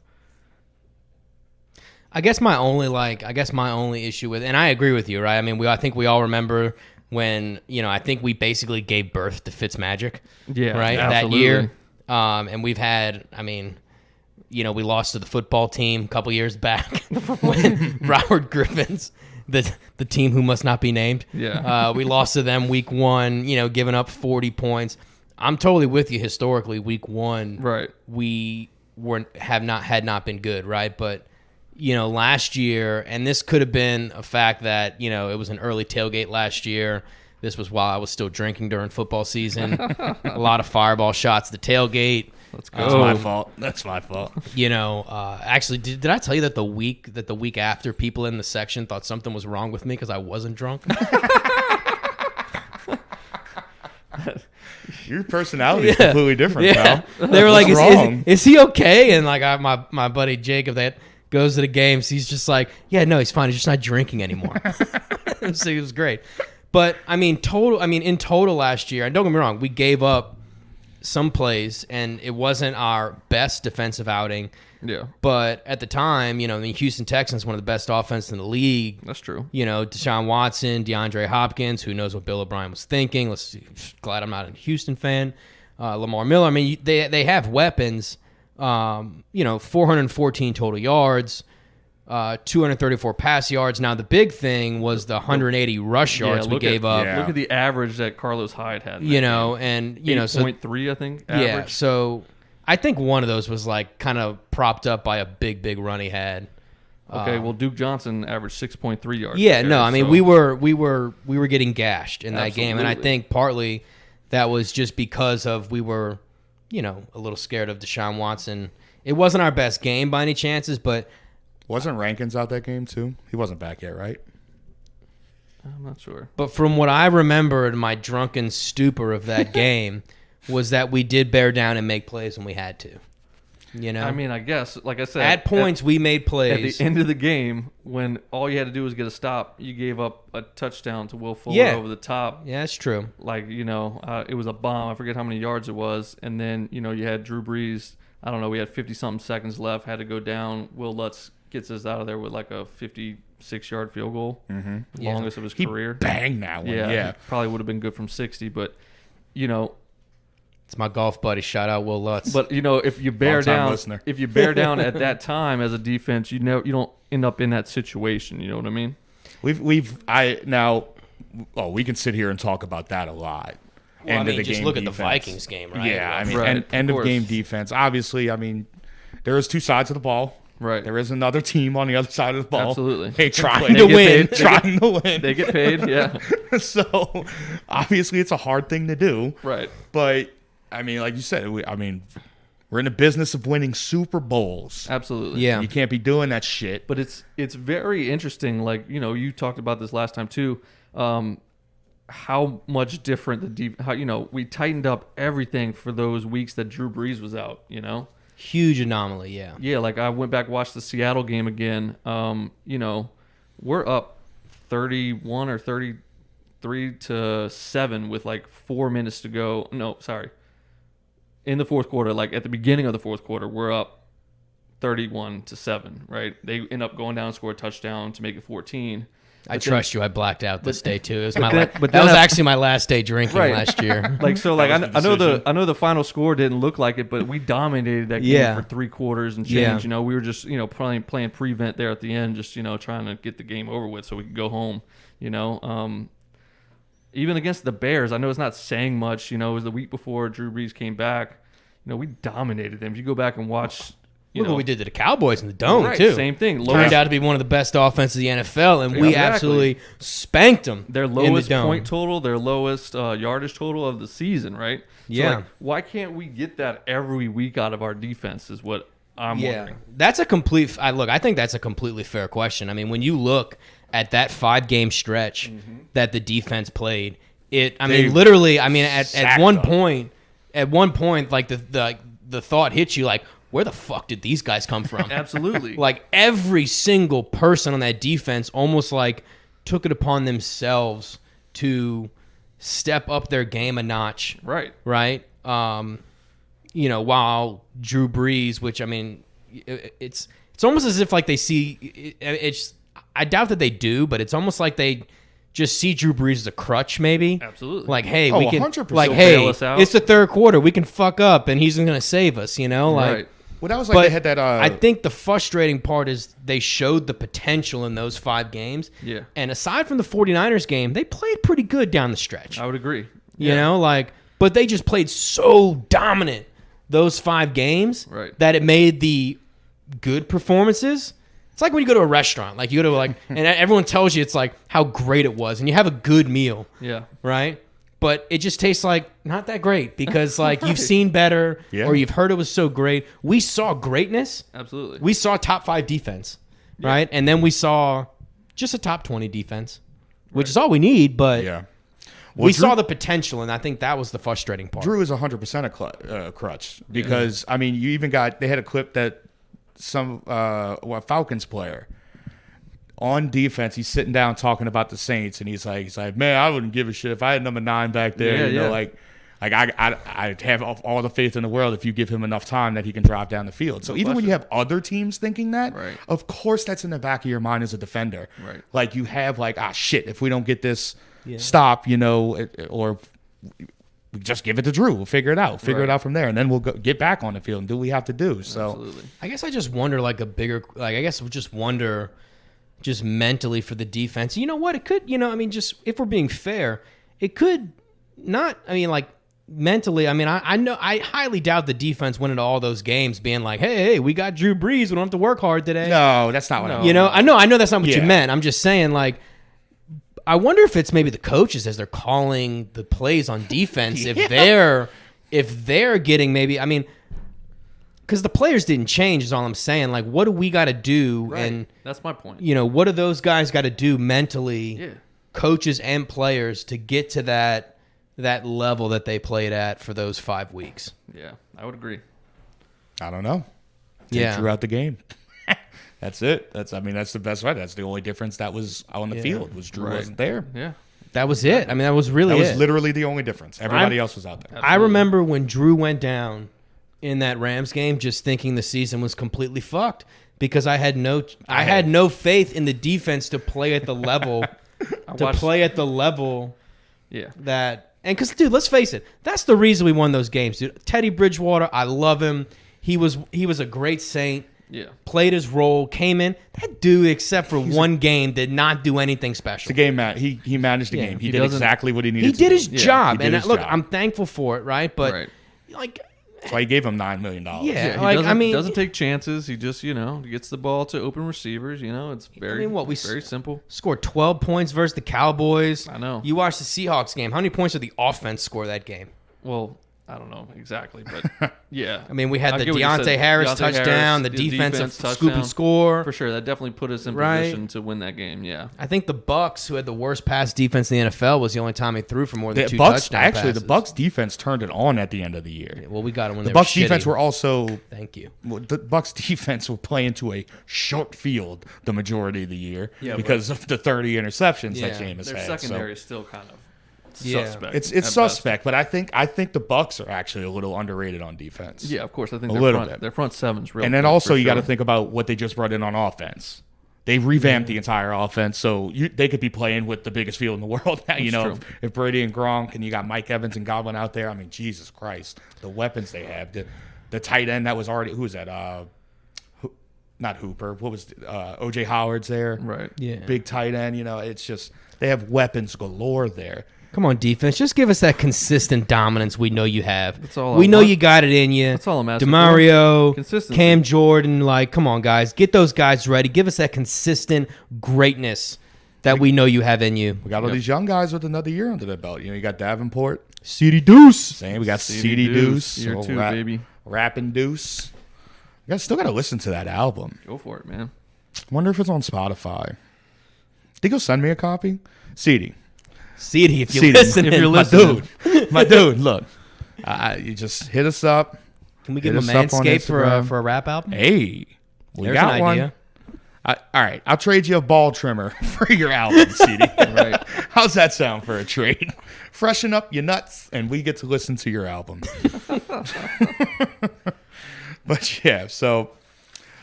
I guess my only issue with, and I agree with you, right? I mean, I think we all remember when, I think we basically gave birth to Fitzmagic. Yeah, Right? absolutely. That year. And we've had, we lost to the football team a couple years back when Robert Griffin's, the team who must not be named. Yeah. We lost to them week 1, giving up 40 points. I'm totally with you historically. Week 1, Right. we had not been good, right? But last year, and this could have been a fact that it was an early tailgate last year. This was while I was still drinking during football season. A lot of fireball shots at the tailgate. Let's go. That's my fault. That's my fault. Actually, did I tell you that the week after, people in the section thought something was wrong with me because I wasn't drunk? Your personality is completely different, pal. They were like, What's wrong? is he okay? And like my buddy Jacob that goes to the games, he's just like, yeah, no, he's fine. He's just not drinking anymore. So it was great. But in total last year, and don't get me wrong, we gave up some plays, and it wasn't our best defensive outing. Yeah. But at the time, Houston Texans, one of the best offenses in the league. That's true. Deshaun Watson, DeAndre Hopkins, who knows what Bill O'Brien was thinking. Glad I'm not a Houston fan. Lamar Miller. They have weapons. 414 total yards, 234 pass yards. Now, the big thing was the 180 rush yards we gave up. Yeah. Look at the average that Carlos Hyde had. And so 8.3, I think, average. yeah. So I think one of those was like kind of propped up by a big run he had. Okay, well, Duke Johnson averaged 6.3 yards. Yeah, per no, carry, so- we were getting gashed in that game, and I Absolutely. think partly that was just because of we were, a little scared of Deshaun Watson. It wasn't our best game by any chances, but Wasn't Rankins out that game, too? He wasn't back yet, right? I'm not sure. from what I remember in my drunken stupor of that game was that we did bear down and make plays when we had to. I guess, like I said, at points we made at plays. the end of the game, when all you had to do was get a stop, you gave up a touchdown to Will Fuller Yeah. over the top. Yeah, that's true. It was a bomb. I forget how many yards it was. And then, you had Drew Brees. I don't know. We had 50-something seconds left. Had to go down. Will Lutz gets us out of there with like a 56-yard field goal. Mm-hmm. Longest of his He career. banged that one, Yeah. yeah. Probably would have been good from 60. But, It's my golf buddy. Shout out Will Lutz. But if you bear Long-time down, listener. if you bear down at that time as a defense, you don't end up in that situation. You know what I mean? We can sit here and talk about that a lot. Well, End of the just game look at the defense. Vikings game, right? Yeah, Right, end of of game course. defense. Obviously, there is two sides of the ball. Right. There is another team on the other side of the ball. Absolutely. They trying They to get win. paid. Trying to win. They get paid. Yeah. So obviously, it's a hard thing to do. Right. But like you said, we're in the business of winning Super Bowls. Absolutely. Yeah. You can't be doing that shit. But it's very interesting. Like, you talked about this last time too. How much different we tightened up everything for those weeks that Drew Brees was out. Huge anomaly, yeah. Yeah, like I went back and watched the Seattle game again. We're up 31 or 30 3-7 with like 4 minutes to go. No, sorry. In the fourth quarter, like at the beginning of the fourth quarter, we're up 31-7, right? They end up going down and score a touchdown to make it 14. I trust you. I blacked out this day too. It was that was then actually my last day drinking Right. last year. Like so, like That was the I decision. know the final score didn't look like it, but we dominated that game Yeah. for 3 quarters and change. Yeah. You know, we were just playing prevent there at the end, just trying to get the game over with so we could go home. Even against the Bears, I know it's not saying much. It was the week before Drew Brees came back. We dominated them. If you go back and watch, Look what we did to the Cowboys in the Dome right, too. same thing. Turned out to be one of the best offenses in the NFL, and we Exactly. absolutely spanked them. Their in the lowest Dome. point total, their lowest yardage total of the season, right? So, Yeah. like, why can't we get that every week out of our defense is what I'm wondering. That's a complete. I think that's a completely fair question. I mean, when you look at that 5-game stretch that the defense played, literally. I mean, at sacked one them. point, like the thought hits you like, where the fuck did these guys come from? Absolutely. Like every single person on that defense almost like took it upon themselves to step up their game a notch. Right. Right. While Drew Brees, which I mean, it's almost as if like they see it's. I doubt that they do, but it's almost like they just see Drew Brees as a crutch, maybe. Absolutely. Like, hey, Oh, we can 100%. like, He'll hey, bail us out. it's the third quarter, we can fuck up, and he's going to save us. Like, Right. Well, that was like but they had that. I think the frustrating part is they showed the potential in those 5 games. Yeah. And aside from the 49ers game, they played pretty good down the stretch. I would agree. But they just played so dominant those 5 games Right. that it made the good performances. It's like when you go to a restaurant, like you go to and everyone tells you it's like how great it was, and you have a good meal, Yeah. right? But it just tastes like not that great because like you've seen better Yeah. or you've heard it was so great. We saw greatness. Absolutely. We saw top 5 defense, right? And then we saw just a top 20 defense, which is all we need. But yeah. we saw the potential, and I think that was the frustrating part. Drew is 100% a crutch because I mean you even got they had a clip that some Falcons player on defense, he's sitting down talking about the Saints, and he's like, man, I wouldn't give a shit if I had number 9 back there. Yeah, Like I have all the faith in the world if you give him enough time that he can drive down the field. So even when you have other teams thinking that, Right. of course that's in the back of your mind as a defender. Right. Like you have like, shit, if we don't get this stop, or we just give it to Drew. We'll figure it out. Figure it Right. out from there, and then we'll get back on the field and do what we have to do. So Absolutely. I guess I just wonder just mentally for the defense. You know what? It could, just if we're being fair, it could not, mentally, I highly doubt the defense went into all those games being like, hey, we got Drew Brees. We don't have to work hard today. no, that's not what I I know that's not what you Yeah. meant. I'm just saying, like, I wonder if it's maybe the coaches as they're calling the plays on defense, if they're getting because the players didn't change is all I'm saying. Like, what do we got to do? Right. And, That's my point. what do those guys got to do mentally, Yeah. coaches and players, to get to that level that they played at for those 5 weeks? Yeah. I would agree. I don't know. Take Yeah. Drew out the game. That's it. That's the best way. That's the only difference that was on the field was Drew Right. wasn't there. Yeah. That was it. That was really That was it. literally the only difference. Everybody else was out there. I remember when Drew went down in that Rams game, just thinking the season was completely fucked because I had no faith in the defense to play at the level Yeah. that. And because, dude, let's face it, that's the reason we won those games, dude. Teddy Bridgewater, I love him. He was a great Saint. Yeah. Played his role, came in. That dude, except for one game, did not do anything special. The game, he managed the Yeah. game. He He did doesn't- exactly what he needed He to did do. his job, he did and his look, job. I'm thankful for it, right? But Right. like, That's why he gave him $9 million. Yeah. He Like, doesn't, doesn't take chances. He just, gets the ball to open receivers. It's very, very simple. scored 12 points versus the Cowboys. I know. You watched the Seahawks game. How many points did the offense score that game? Well, I don't know exactly, but yeah. I mean, we had I the get what you Deontay said. Harris Deontay touchdown, the his defensive defense scoop and touchdown. score. For sure, that definitely put us in Right. position to win that game. Yeah. I think the Bucks, who had the worst pass defense in the NFL, was the only time he threw for more than The two Bucks touchdown actually, passes. the Bucks defense turned it on at the end of the year. Well, we got him when The they Bucks were defense shitty. were also Thank you. the Bucks defense were playing to a short field the majority of the year Yeah, because of the 30 interceptions Yeah. that Jameis Their had. secondary is still kind of Yeah. suspect. It's at best. suspect, but I think the Bucks are actually a little underrated on defense. Yeah, of course. I think A little bit. their front seven's real. And then good, also for you got to sure. think about what they just brought in on offense. They revamped the entire offense, so they could be playing with the biggest field in the world now. You know, true. if Brady and Gronk and you got Mike Evans and Godwin out there, I mean, Jesus Christ, the weapons they have. The tight end that was already, who was that? Not Hooper. What was O.J. Howard's there? Right. Yeah. Big tight end. You know, it's just they have weapons galore there. Come on, defense. Just give us that consistent dominance we know you have. That's all I we know want. you got it in you. That's all I'm asking for. DeMario, Consistency. Cam Jordan, like, come on, guys. Get those guys ready. Give us that consistent greatness that we know you have in you. We got all these young guys with another year under their belt. You know, you got Davenport. CD Deuce. Same. We got CD CD Deuce, Deuce. year little 2, baby. Rapping Deuce. You guys still got to listen to that album. Go for it, man. Wonder if it's on Spotify. Think you'll send me a copy? CD. CD, if you're CD. listening. If you're My listening. dude. My dude, look. You just hit us up. Can we give Hit him a us up on Manscaped Instagram. for a rap album? Hey. We There's got an one. idea. All right. I'll trade you a ball trimmer for your album, CD. Right. How's that sound for a trade? Freshen up your nuts, and we get to listen to your album. But yeah, so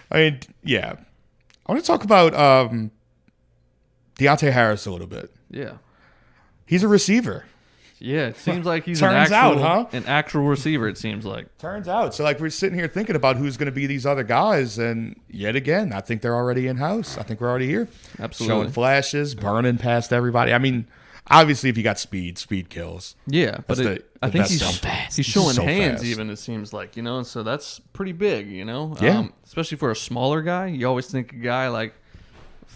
I mean, yeah, I want to talk about Deontay Harris a little bit. Yeah. He's a receiver. Yeah, it seems like he's Turns out, huh? an actual receiver, it seems like. Turns out, so like we're sitting here thinking about who's going to be these other guys, and yet again, I think they're already in house. I think we're already here, Absolutely. showing flashes, burning past everybody. I mean, obviously, if you got speed kills. Yeah, but That's I the think best he's stuff. fast. He's showing So hands fast. even, it seems like, and so that's pretty big, Yeah. especially for a smaller guy. You always think a guy like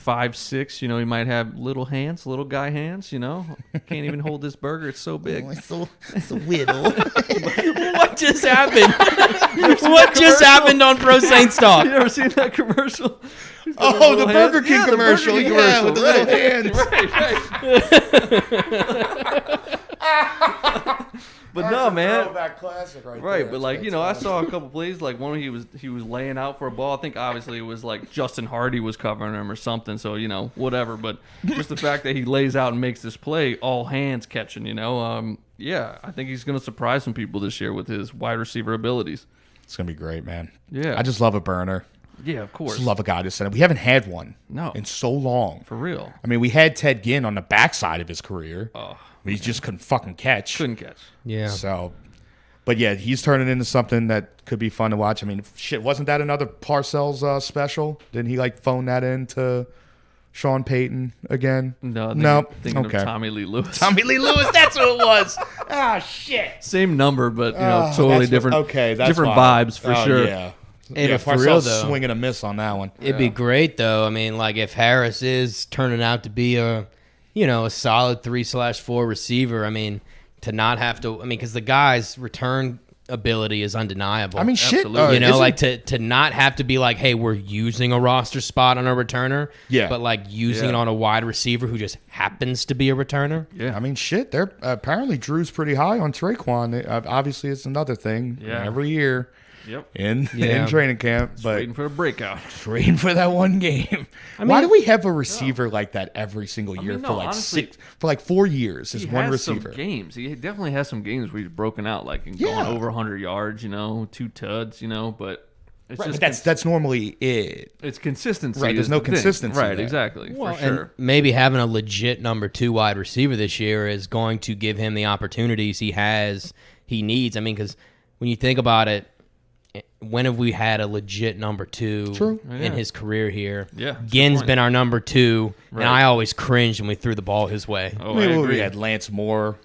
5'6", he might have little hands, little guy hands, Can't even hold this burger. It's so big. It's a whittle. What just happened? What just happened on Pro Saints Talk? You ever seen that commercial? Oh, the Little Burger hands? King Yeah, the commercial. Burger King Yeah, with the little Right, hands. But no, man. Throwback classic right Right, there. but like I saw a couple plays. Like one, he was laying out for a ball. I think obviously it was like Justin Hardy was covering him or something. So whatever. But just the fact that he lays out and makes this play, all hands catching. Yeah, I think he's gonna surprise some people this year with his wide receiver abilities. It's gonna be great, man. Yeah. I just love a burner. Yeah, of course. Just love a guy to center. We haven't had one in so long. For real. I mean, we had Ted Ginn on the backside of his career. Oh, He just couldn't fucking catch. couldn't catch. Yeah. So, but yeah, he's turning into something that could be fun to watch. I mean, shit, wasn't that another Parcells special? Didn't he like phone that in to Sean Payton again? No, Nope. Thinking Okay. of Tommy Lee Lewis. Tommy Lee Lewis, that's who it was. Ah, shit. Same number, but Oh, totally that's different. Okay, that's different why. vibes for Oh, sure. Yeah. Hey, Yeah, but for real, Parcells though, swing and a miss on that one. It'd be great though. I mean, like if Harris is turning out to be a solid 3/4 receiver. I mean, to not have to. I mean, because the guy's return ability is undeniable. I mean, shit. Absolutely. like to not have to be like, hey, we're using a roster spot on a returner. Yeah. But like using it on a wide receiver who just happens to be a returner. Yeah. I mean, shit. They're apparently Drew's pretty high on Traquan. Obviously, it's another thing. Yeah. Every year Yep. in Yeah. training camp, but Waiting for a breakout. waiting for that one game. Why do we have a receiver like that every single year mean, for no, like honestly, 4 years? Is He one has receiver. some games. He definitely has some games where he's broken out, like and going over 100 yards. 2 tuds. But it's Right, just but that's normally it. it's consistency. Right, there's is no the thing. consistency Right. there. Exactly. Well, for sure. and maybe having a legit number 2 wide receiver this year is going to give him the opportunities he needs. I mean, because when you think about it, when have we had a legit number 2 True. in his career here? Yeah, that's a good Ginn's point. been our number 2, Right. and I always cringed when we threw the ball his way. Oh, I mean, I we agree. had Lance Moore.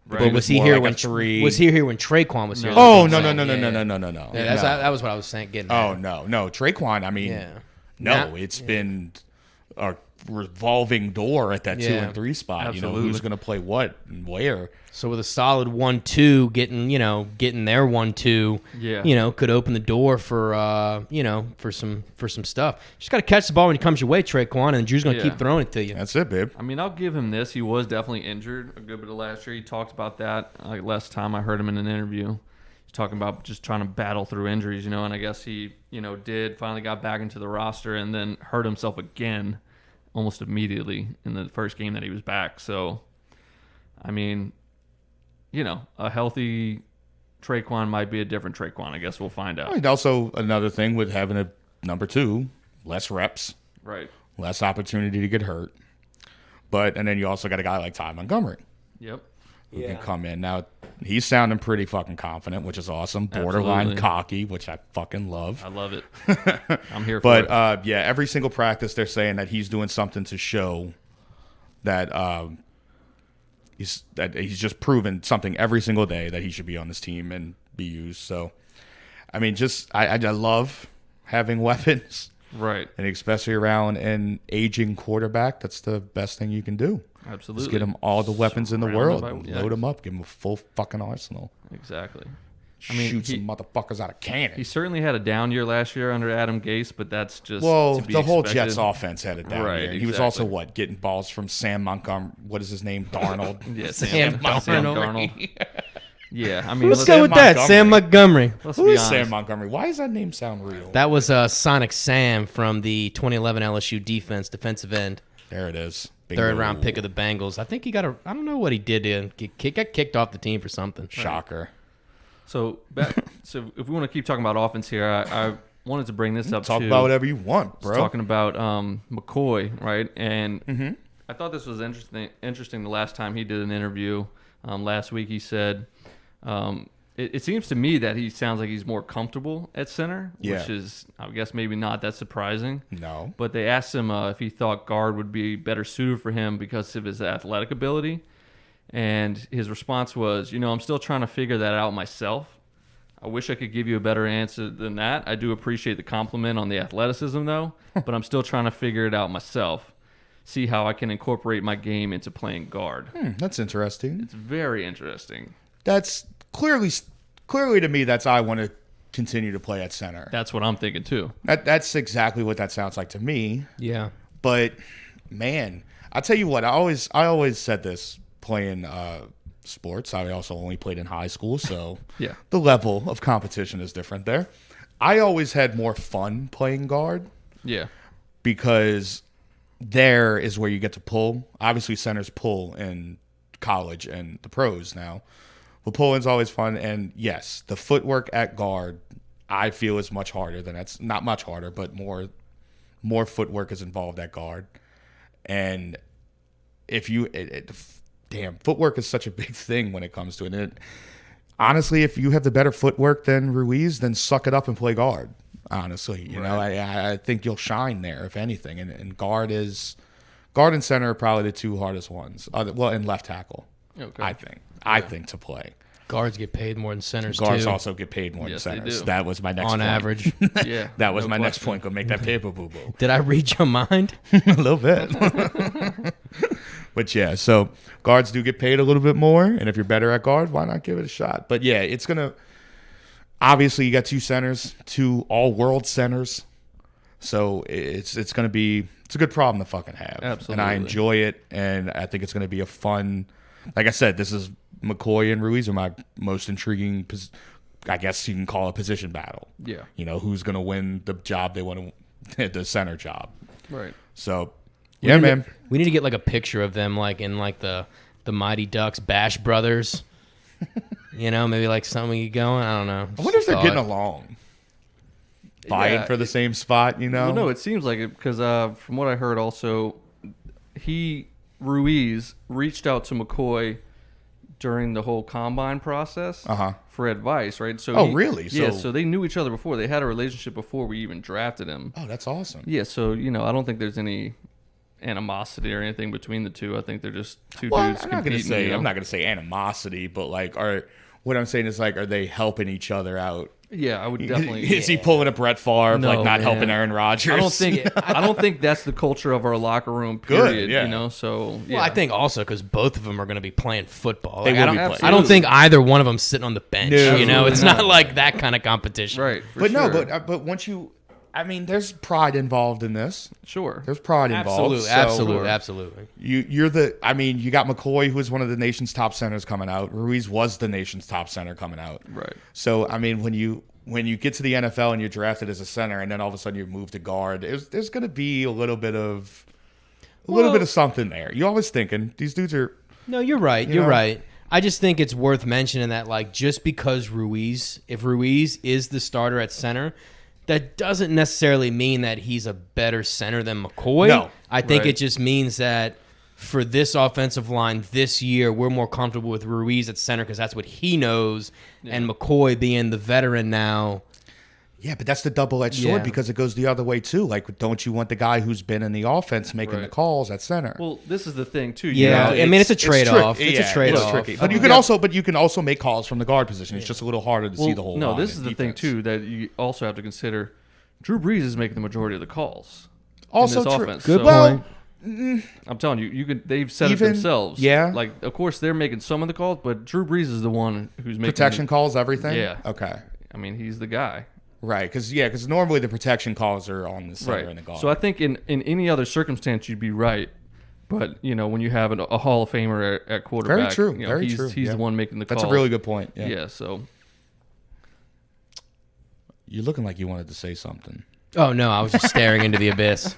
Right. But was he more here like a when 3? Was he here when Traquan was here? Oh That's no what no I'm no no saying. no Yeah. no no no no. Yeah, no. that was what I was saying. Getting Oh at. no Traquan. I mean, Yeah. no, Now- it's been revolving door at that 2 Yeah, and 3 spot. absolutely. You know, who's going to play what and where. So with a solid 1-2, getting their 1-2, Yeah. could open the door for for some stuff. Just got to catch the ball when it comes your way, Traquan, and Drew's going to Yeah. keep throwing it to you. That's it, babe. I mean, I'll give him this. He was definitely injured a good bit of last year. He talked about that like last time I heard him in an interview. He's talking about just trying to battle through injuries, and I guess he, did finally got back into the roster and then hurt himself again almost immediately in the first game that he was back. So, I mean, a healthy Traquan might be a different Traquan. I guess we'll find out. And also another thing with having a number 2, less reps, Right. less opportunity to get hurt. And then you also got a guy like Ty Montgomery Yep. who can come in. Now, he's sounding pretty fucking confident, which is awesome. Borderline Absolutely. cocky, which I fucking love. I love it. I'm here for it. But yeah, every single practice they're saying that he's doing something to show that he's just proven something every single day that he should be on this team and be used. So, I mean, I love having weapons, Right. and especially around an aging quarterback. That's the best thing you can do. Absolutely. Just get him all the weapons in the Surround world, him by- yeah. load him up, give him a full fucking arsenal. Exactly. Shoot some motherfuckers out of cannon. He certainly had a down year last year under Adam Gase, but that's just Well, to be the whole expected. Jets offense had it down Right, here. He was also exactly. getting balls from Sam Montgomery. What is his name? Darnold. Yeah, Sam Sam Darnold. Darnold. Yeah, I mean, Let's Sam go with that, Montgomery. Sam Montgomery. Let's Who be is honest. Sam Montgomery? Why does that name sound real? That was Sonic Sam from the 2011 LSU defensive end, There it is. Bingo. third round pick of the Bengals. I think he got I don't know what he did. Got kicked off the team for something. Shocker. So if we want to keep talking about offense here, I wanted to bring this up. Talk too. about whatever you want, bro. Talking about McCoy, right? And I thought this was interesting. The last time he did an interview last week, he said, "It seems to me that he sounds like he's more comfortable at center, Yeah. which is, I guess, maybe not that surprising." No. But they asked him if he thought guard would be better suited for him because of his athletic ability. And his response was, I'm still trying to figure that out myself. I wish I could give you a better answer than that. I do appreciate the compliment on the athleticism, though, but I'm still trying to figure it out myself. See how I can incorporate my game into playing guard. That's interesting. It's very interesting. That's clearly to me, that's I want to continue to play at center. That's what I'm thinking, too. That's exactly what that sounds like to me. Yeah. But man, I'll tell you what, I always said this playing sports. I also only played in high school, so Yeah. the level of competition is different there. I always had more fun playing guard Yeah. because there is where you get to pull. Obviously, centers pull in college and the pros now. But pulling's always fun. And yes, the footwork at guard, I feel is much harder than that's not much harder, but more footwork is involved at guard. And if you, damn, footwork is such a big thing when it comes to it. And honestly, if you have the better footwork than Ruiz, then suck it up and play guard. Honestly, you know, I think you'll shine there if anything. And guard and center are probably the two hardest ones. Well, and left tackle, Okay. I think to play. Guards get paid more than centers Guards too. also get paid more Yes, than they centers. do. That was my next on point. average. Yeah. That was no my next question. point. Go make that paper boo boo. Did I read your mind? A little bit. But yeah, so guards do get paid a little bit more, and if you're better at guard, why not give it a shot? But yeah, it's gonna. Obviously, you got two centers, two all-world centers, so it's gonna be a good problem to fucking have. Absolutely. And I enjoy it, and I think it's gonna be a fun. Like I said, this is McCoy and Ruiz are my most intriguing. I guess you can call it position battle. Yeah. You know who's gonna win the job they want to, the center job. Right. So, yeah, man. We need to get like a picture of them like in like the Mighty Ducks Bash Brothers. Maybe like something going. I don't know. I wonder if they're Thought. getting along. Vying Yeah, for the same spot, Well, no, it seems like it because from what I heard, also Ruiz reached out to McCoy during the whole combine process for advice, right? So Oh, really? Yeah. So- So they knew each other before. They had a relationship before we even drafted him. Oh, that's awesome. Yeah. So I don't think there's any animosity or anything between the two. I think they're just two Well, dudes I'm not competing. gonna say animosity, but like, what I'm saying is like, are they helping each other out Yeah, I would definitely. Is he pulling a Brett Favre, No, like not man. helping Aaron Rodgers? I don't think that's the culture of our locker room. Good, Period. yeah. You know, so yeah. Well, I think also because both of them are going to be playing football. They Like, will be I playing. don't think either one of them sitting on the bench. No. You know, it's Absolutely not like that kind of competition. right. For But sure. no, but once you, I mean, there's pride involved in this. sure. There's pride involved. Absolutely, So absolutely, absolutely. you're the. I mean, you got McCoy, who was one of the nation's top centers coming out. Ruiz was the nation's top center coming out. Right. So I mean, when you get to the NFL and you're drafted as a center, and then all of a sudden you move to guard, there's going to be a little bit of something there. You're always thinking these dudes are. No, you're right. You You're know? right. I just think it's worth mentioning that, like, just because if Ruiz is the starter at center, that doesn't necessarily mean that he's a better center than McCoy. No. I think Right. it just means that for this offensive line this year, we're more comfortable with Ruiz at center because that's what he knows, and McCoy being the veteran now. Yeah, but that's the double-edged sword Yeah. because it goes the other way too. Like, don't you want the guy who's been in the offense making the Right. calls at center? Well, this is the thing too. Yeah, You know, I mean, it's a trade-off. tricky. It's a Yeah, trade-off. tricky. But you can also make calls from the guard position. It's just a little harder to see well, the whole. no, line this in is the thing defense. too that you also have to consider. Drew Brees is making the majority of the calls. Also in this true. offense. Good So, point. I'm telling you, they've said Even- it themselves. yeah. Like, of course, they're making some of the calls, but Drew Brees is the one who's making Protection calls, everything. Yeah. Okay. I mean, he's the guy. Right, because normally the protection calls are on the center Right. and the guard. So I think in any other circumstance you'd be right, but you know when you have a Hall of Famer at quarterback, very true. you know, Very he's, true. He's yeah. the one making the That's calls. a really good point. Yeah. Yeah. So You're looking like you wanted to say something. Oh, no, I was just staring into the abyss.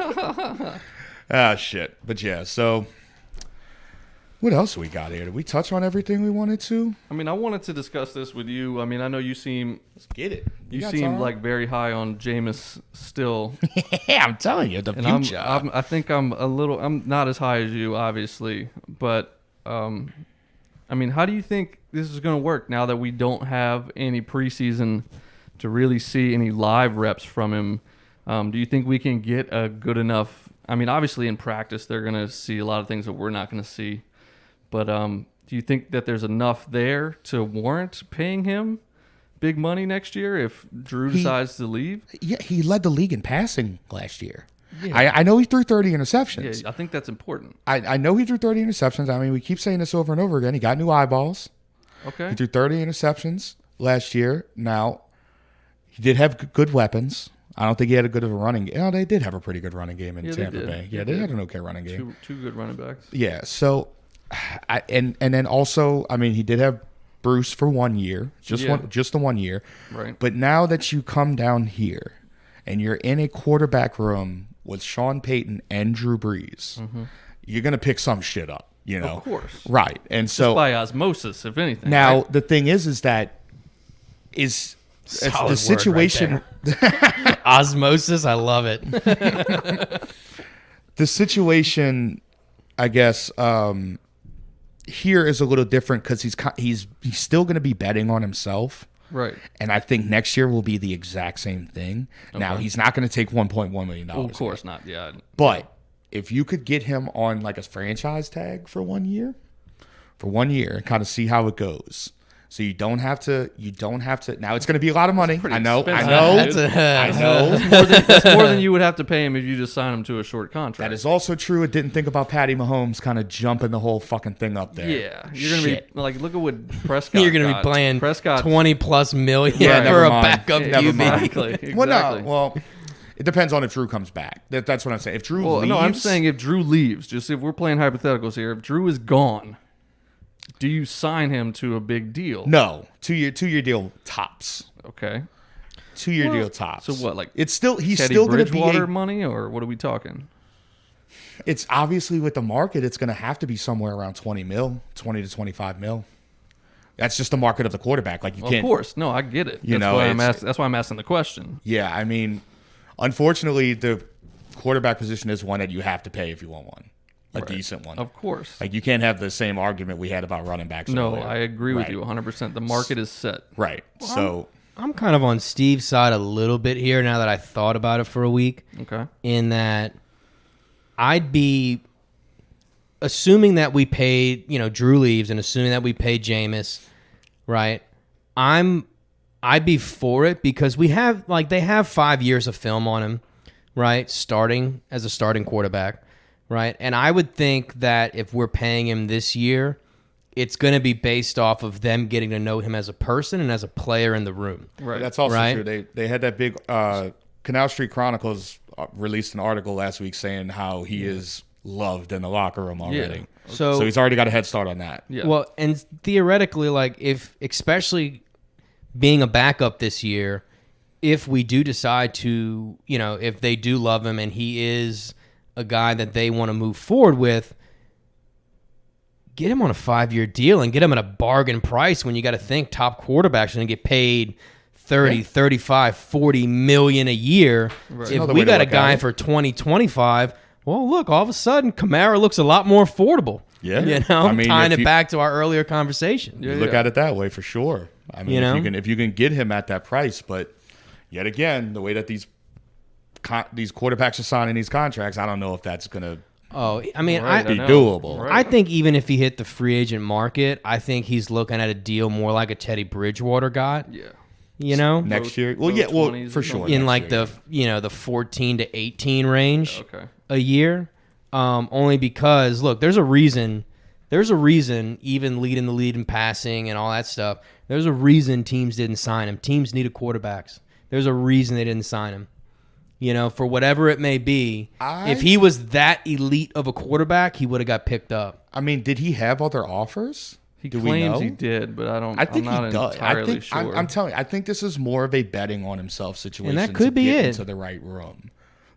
Ah, shit. But yeah, so what else we got here? Did we touch on everything we wanted to? I mean, I wanted to discuss this with you. I mean, I know you seem Let's get it. you got seem time? like very high on Jameis still, Yeah, I'm telling you, the and future. I think I'm not as high as you, obviously, but I mean, how do you think this is going to work now that we don't have any preseason to really see any live reps from him? Do you think we can get a good enough? I mean, obviously in practice they're going to see a lot of things that we're not going to see, but do you think that there's enough there to warrant paying him big money next year if Drew decides to leave? Yeah, he led the league in passing last year. I know he threw 30 Yeah, interceptions. I think that's important. I know he threw 30 interceptions. I mean, we keep saying this over and over again. He got new eyeballs. Okay. He threw 30 interceptions last year. Now, he did have good weapons. I don't think he had a good of a running game. They did have a pretty good running game in Yeah, they Tampa did. Bay. They Yeah, they did. had an okay running game. Two good running backs. Yeah, so, and then also, I mean, he did have Bruce for 1 year, just the 1 year. Right. But now that you come down here and you're in a quarterback room with Sean Payton and Drew Brees, you're gonna pick some shit up, you know. Of course. Right, and so By osmosis, if anything. now right? the thing is that it's Solid the word right situation. Osmosis, I love it. The situation, I guess, here is a little different because he's still going to be betting on himself, Right. and I think next year will be the exact same thing. Now he's not going to take $1.1 million, Well, of course not. Yeah. but if you could get him on like a franchise tag for 1 year, and kind of see how it goes. So you don't have to. Now it's going to be a lot of money. I know. expensive. I know. That's more than you would have to pay him if you just sign him to a short contract. That is also true. I didn't think about Patty Mahomes kind of jumping the whole fucking thing up there. Yeah, you're gonna Shit. be like, look at what Prescott. You're going to be got. playing Prescott. 20+ million Yeah, for never a mind. backup Yeah, QB. exactly. Well, no. Well, it depends on if Drew comes back. That's what I'm saying. If Drew Well, leaves, no, I'm saying if Drew leaves, just if we're playing hypotheticals here, if Drew is gone, do you sign him to a big deal? no 2-year deal tops. Okay. 2-year deal tops. So what, like it's still he's Teddy still going to Bridgewater be. money, or what are we talking? It's obviously with the market, it's going to have to be somewhere around 20 to 25 mil. That's just the market of the quarterback. Like you Of can't. course, no, I get it. You That's know, why it's- that's why I'm asking the question. Yeah, I mean, unfortunately, the quarterback position is one that you have to pay if you want one, a decent one. Of course. Like you can't have the same argument we had about running backs. No, earlier. I agree with Right. you 100%. The market is set. Right. So I'm kind of on Steve's side a little bit here now that I thought about it for a week. Okay. In that I'd be assuming that we paid, Drew leaves and assuming that we paid Jameis, right? I I'd be for it because they have 5 years of film on him, right? Starting as a starting quarterback, right? And I would think that if we're paying him this year, it's going to be based off of them getting to know him as a person and as a player in the room. Right. That's also Right. true. They had that big Canal Street Chronicles released an article last week saying how he is loved in the locker room already. Yeah. So he's already got a head start on that. Yeah. Well, and theoretically, like if especially being a backup this year, if we do decide to, if they do love him and he is a guy that they want to move forward with, get him on a 5-year deal and get him at a bargain price when you got to think top quarterbacks are going to get paid 30, 35, 40 million a year. Right. If Another we way to got a look at guy it. for 20, 25, well, look, all of a sudden, Kamara looks a lot more affordable. Yeah. I I mean, tying if it you- back to our earlier conversation. You look at it that way for sure. I mean, if you can get him at that price, but yet again, the way that these quarterbacks are signing these contracts, I don't know if that's going to Oh, I mean, Right, be I know. doable. Right. I think even if he hit the free agent market, I think he's looking at a deal more like a Teddy Bridgewater got. Yeah. Next year. Well, low yeah, well, 20s for or sure. something. In next like year, the 14 to 18 range Okay. a year. Only because look, there's a reason even leading the lead in passing and all that stuff. There's a reason teams didn't sign him. Teams needed quarterbacks. There's a reason they didn't sign him. For whatever it may be, if he was that elite of a quarterback, he would have got picked up. I mean, did he have other offers? He Do we claims know? he did, but I think I'm not he does. entirely sure. I'm telling you, I think this is more of a betting on himself situation. And that could to be get it. into the right room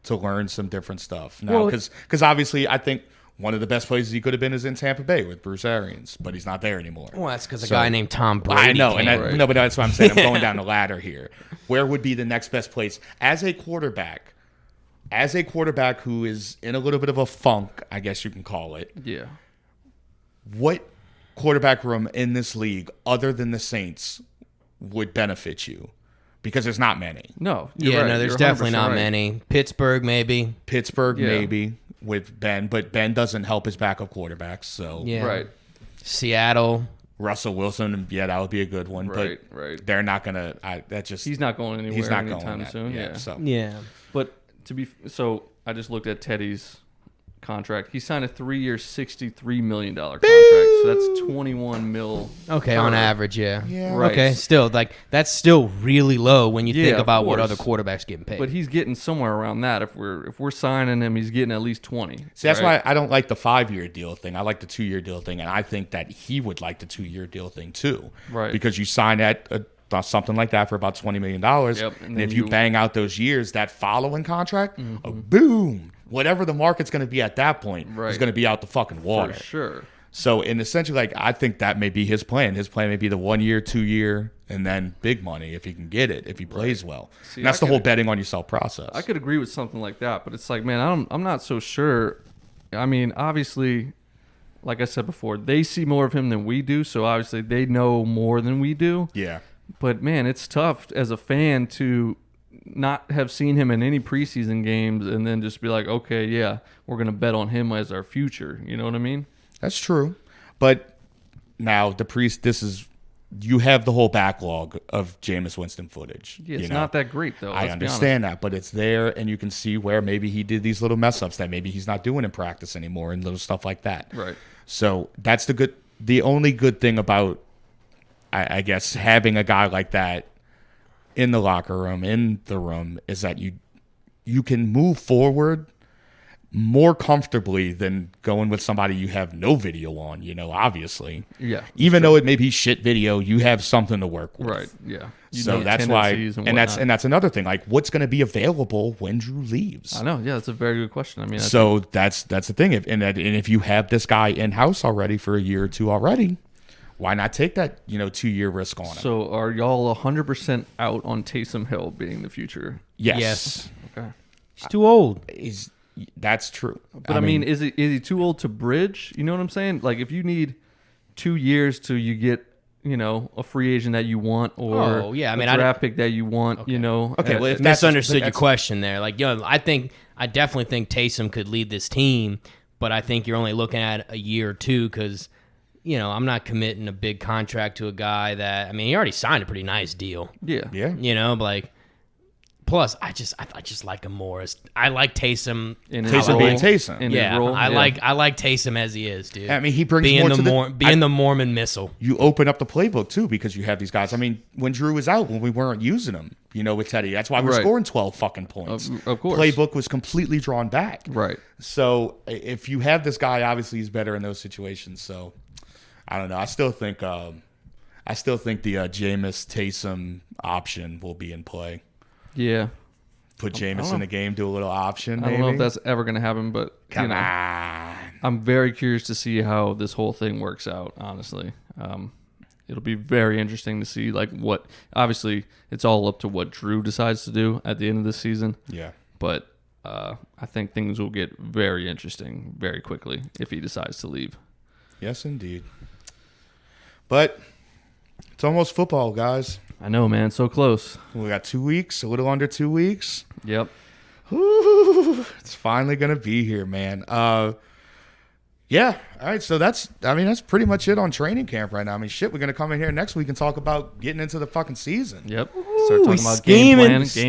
to learn some different stuff. Now, Well, because obviously, I think one of the best places he could have been is in Tampa Bay with Bruce Arians, but he's not there anymore. Well, that's because a So- guy named Tom Brady. I know, came. and no, but that's what I'm saying. I'm going down the ladder here. Where would be the next best place as a quarterback? As a quarterback who is in a little bit of a funk, I guess you can call it. Yeah. What quarterback room in this league, other than the Saints, would benefit you? Because there's not many. No. You're Yeah, right. no, there's You're definitely 100% not right. many. Pittsburgh, maybe. Pittsburgh, Yeah. maybe with Ben, but Ben doesn't help his backup quarterbacks. So Yeah. Right. Seattle. Russell Wilson, yeah, that would be a good one. Right, but right. they're not gonna. He's not going anywhere He's not anytime going soon. Yeah. So Yeah. But so I just looked at Teddy's contract. He signed a 3-year, $63 million contract. So that's 21 mil. Okay, per. on average, yeah. Right. Okay, still, that's still really low when you Yeah, think of about what course. other quarterbacks getting paid. But he's getting somewhere around that. If we're signing him, he's getting at least 20. See, that's right? why I don't like the 5-year deal thing. I like the 2-year deal thing, and I think that he would like the 2-year deal thing too. Right. Because you sign at something like that for about $20 million. Yep, and And then if you you- bang out those years, that following contract, boom, whatever the market's going to be at that point is Right. going to be out the fucking water. For sure. So, in essentially, I think that may be his plan. His plan may be the 1 year, 2 year, and then big money if he can get it, if he plays well. See, and that's I the whole could- betting on yourself process. I could agree with something like that, but it's like, man, I'm not so sure. I mean, obviously, like I said before, they see more of him than we do, so obviously they know more than we do. Yeah. But man, it's tough as a fan to not have seen him in any preseason games and then just be like, okay, yeah, we're gonna bet on him as our future. You know what I mean? That's true. But now you have the whole backlog of Jameis Winston footage. Yeah, it's you know? not that great though. I let's be understand that, but it's there, and you can see where maybe he did these little mess ups that maybe he's not doing in practice anymore, and little stuff like that. Right. So that's the only good thing about, I guess, having a guy like that in the locker room, in the room, is that you can move forward more comfortably than going with somebody you have no video on, obviously. Yeah, Even though it may be shit video, you have something to work with. Right. Yeah. You So know that's why, tendencies and that's whatnot. another thing. Like, what's going to be available when Drew leaves? I know. Yeah, that's a very good question. I mean, So that's the thing. And if you have this guy in house already for a year or two already, why not take that 2-year risk on him? so are y'all 100% out on Taysom Hill being the future? yes, Yes. Okay. He's too old. that's true. But I mean, is he too old to bridge? You know what I'm saying? Like, if you need 2 years till you get, a free agent that you want, or Oh, yeah, I mean, a I draft pick that you want, Okay, well, if at- that's- Misunderstood your that's- question there. Like, I definitely think Taysom could lead this team, but I think you're only looking at a year or two because, I'm not committing a big contract to a guy that, he already signed a pretty nice deal. Yeah. Yeah. Plus, I just like him more. I like Taysom. In his Taysom role. being Taysom. In his role, I like Taysom as he is, dude. He brings being more to being the Mormon missile. You open up the playbook too because you have these guys. When Drew was out, when we weren't using him, with Teddy, that's why we're Right. scoring 12 fucking points. Of course. Playbook was completely drawn back. Right. So if you have this guy, obviously he's better in those situations. So I don't know. I still think the Jameis Taysom option will be in play. Yeah. Put Jameis in the game, do a little option. I don't know if that's ever going to happen, but Come on. I'm very curious to see how this whole thing works out, honestly. It'll be very interesting to see what obviously it's all up to what Drew decides to do at the end of this season. Yeah. But I think things will get very interesting very quickly if he decides to leave. Yes, indeed. But it's almost football, guys. I know, man. So close. We got 2 weeks, a little under 2 weeks. Yep. Whew, it's finally gonna be here, man. Yeah. All right. So that's pretty much it on training camp right now. We're gonna come in here next week and talk about getting into the fucking season. Yep. Start talking about game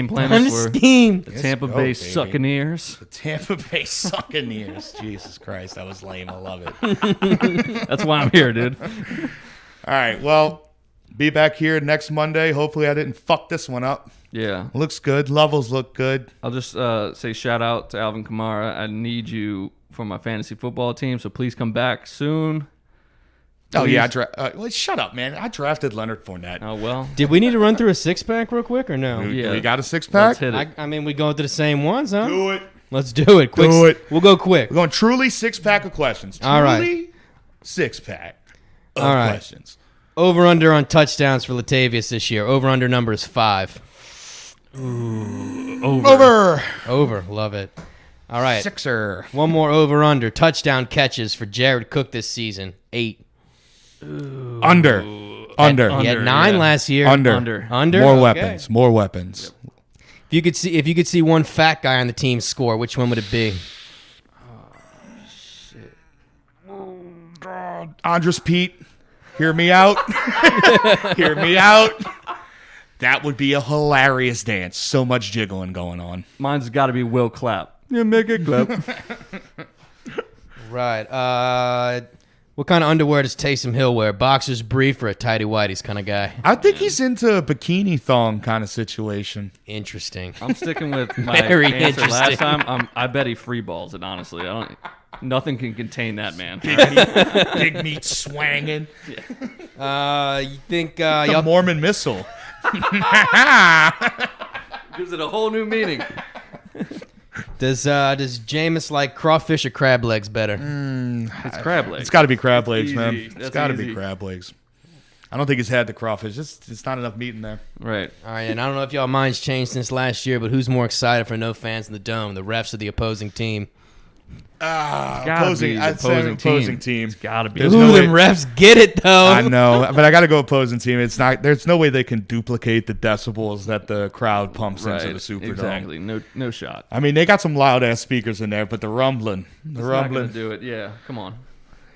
planning for scheme. the Tampa Bay baby. Succaneers. The Tampa Bay Succaneers. Jesus Christ, that was lame. I love it. That's why I'm here, dude. All right. Well, be back here next Monday. Hopefully, I didn't fuck this one up. Yeah. Looks good. Levels look good. I'll just say shout out to Alvin Kamara. I need you for my fantasy football team, so please come back soon. Oh, yeah. Shut up, man. I drafted Leonard Fournette. Oh, well. Did we need to run through a 6-pack real quick or no? Yeah. We got a 6-pack? Let's hit it. We going through the same ones, huh? Do it. Let's do it. Quick. Do it. We'll go quick. We're going truly 6-pack of questions. All right. Truly 6-pack of All right. questions. Over-under on touchdowns for Latavius this year. Over-under number is 5. Over. Over. Love it. All right. Sixer. One more over-under. Touchdown catches for Jared Cook this season. 8. Under. Under. He had Under, 9 yeah. last year. Under. Under? More Okay. weapons. More weapons. If you could see one fat guy on the team score, which one would it be? Andres Pete. Hear me out. Hear me out. That would be a hilarious dance. So much jiggling going on. Mine's got to be Will Clapp. Yeah, make it clap. Right. What kind of underwear does Taysom Hill wear? Boxers brief or a tighty whities kind of guy? I think he's into a bikini thong kind of situation. Interesting. I'm sticking with my Very answer last interesting. time. I bet he free balls it, honestly. Nothing can contain that man. Big meat swanging. You think The y'all Mormon missile. Gives it a whole new meaning. does Jameis like crawfish or crab legs better? It's crab legs. It's got to be crab legs, man. Easy. It's That's got to be easy. crab legs. I don't think he's had the crawfish. It's not enough meat in there. Right. All right, and I don't know if y'all minds changed since last year, but who's more excited for no fans in the dome, the refs or the opposing team? Gotta be the I'd say opposing team. It's got to be. There's Ooh, no way- them refs get it though. I know, but I got to go opposing team. It's not. There's no way they can duplicate the decibels that the crowd pumps into the Superdome. Exactly. No shot. I mean, they got some loud ass speakers in there, but the rumbling, It's not going to do it. Yeah. Come on.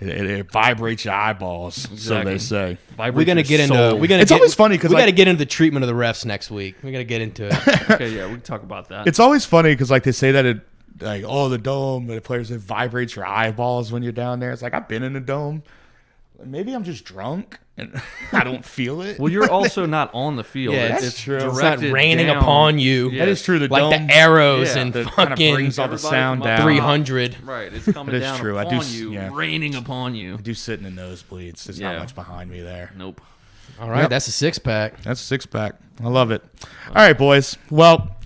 it vibrates your eyeballs. So Exactly. they say. We're gonna get into It's always funny 'cause, we like- got to get into the treatment of the refs next week. We got to get into it. Okay, yeah, we can talk about that. It's always funny because like they say that the dome, the players, it vibrates your eyeballs when you're down there. It's like I've been in a dome. Maybe I'm just drunk and I don't feel it. Well, you're also not on the field. Yeah, that's it's true. It's It's not directed raining down. upon you. Yeah. That is true. The Like dome, the arrows yeah, and that kind of fucking brings all the Everybody sound from up down. 300. Right. It's coming That is down true. I upon do you, yeah. raining upon you. I do sit in the nosebleeds. There's not Yeah. much behind me there. Nope. All right, Yep. that's a 6-pack. That's a 6-pack. I love it. All right, boys. Well,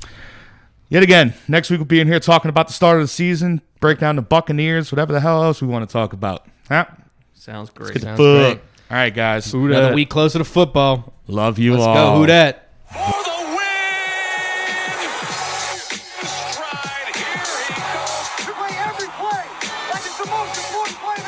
yet again, next week we'll be in here talking about the start of the season, break down the Buccaneers, whatever the hell else we want to talk about. Huh? Sounds great. Get the Sounds book. great. All right, guys. Another week closer to football. Love you Let's all. go. Who dat? For the win! Stride, here he goes. To play every play like it's the most important play of the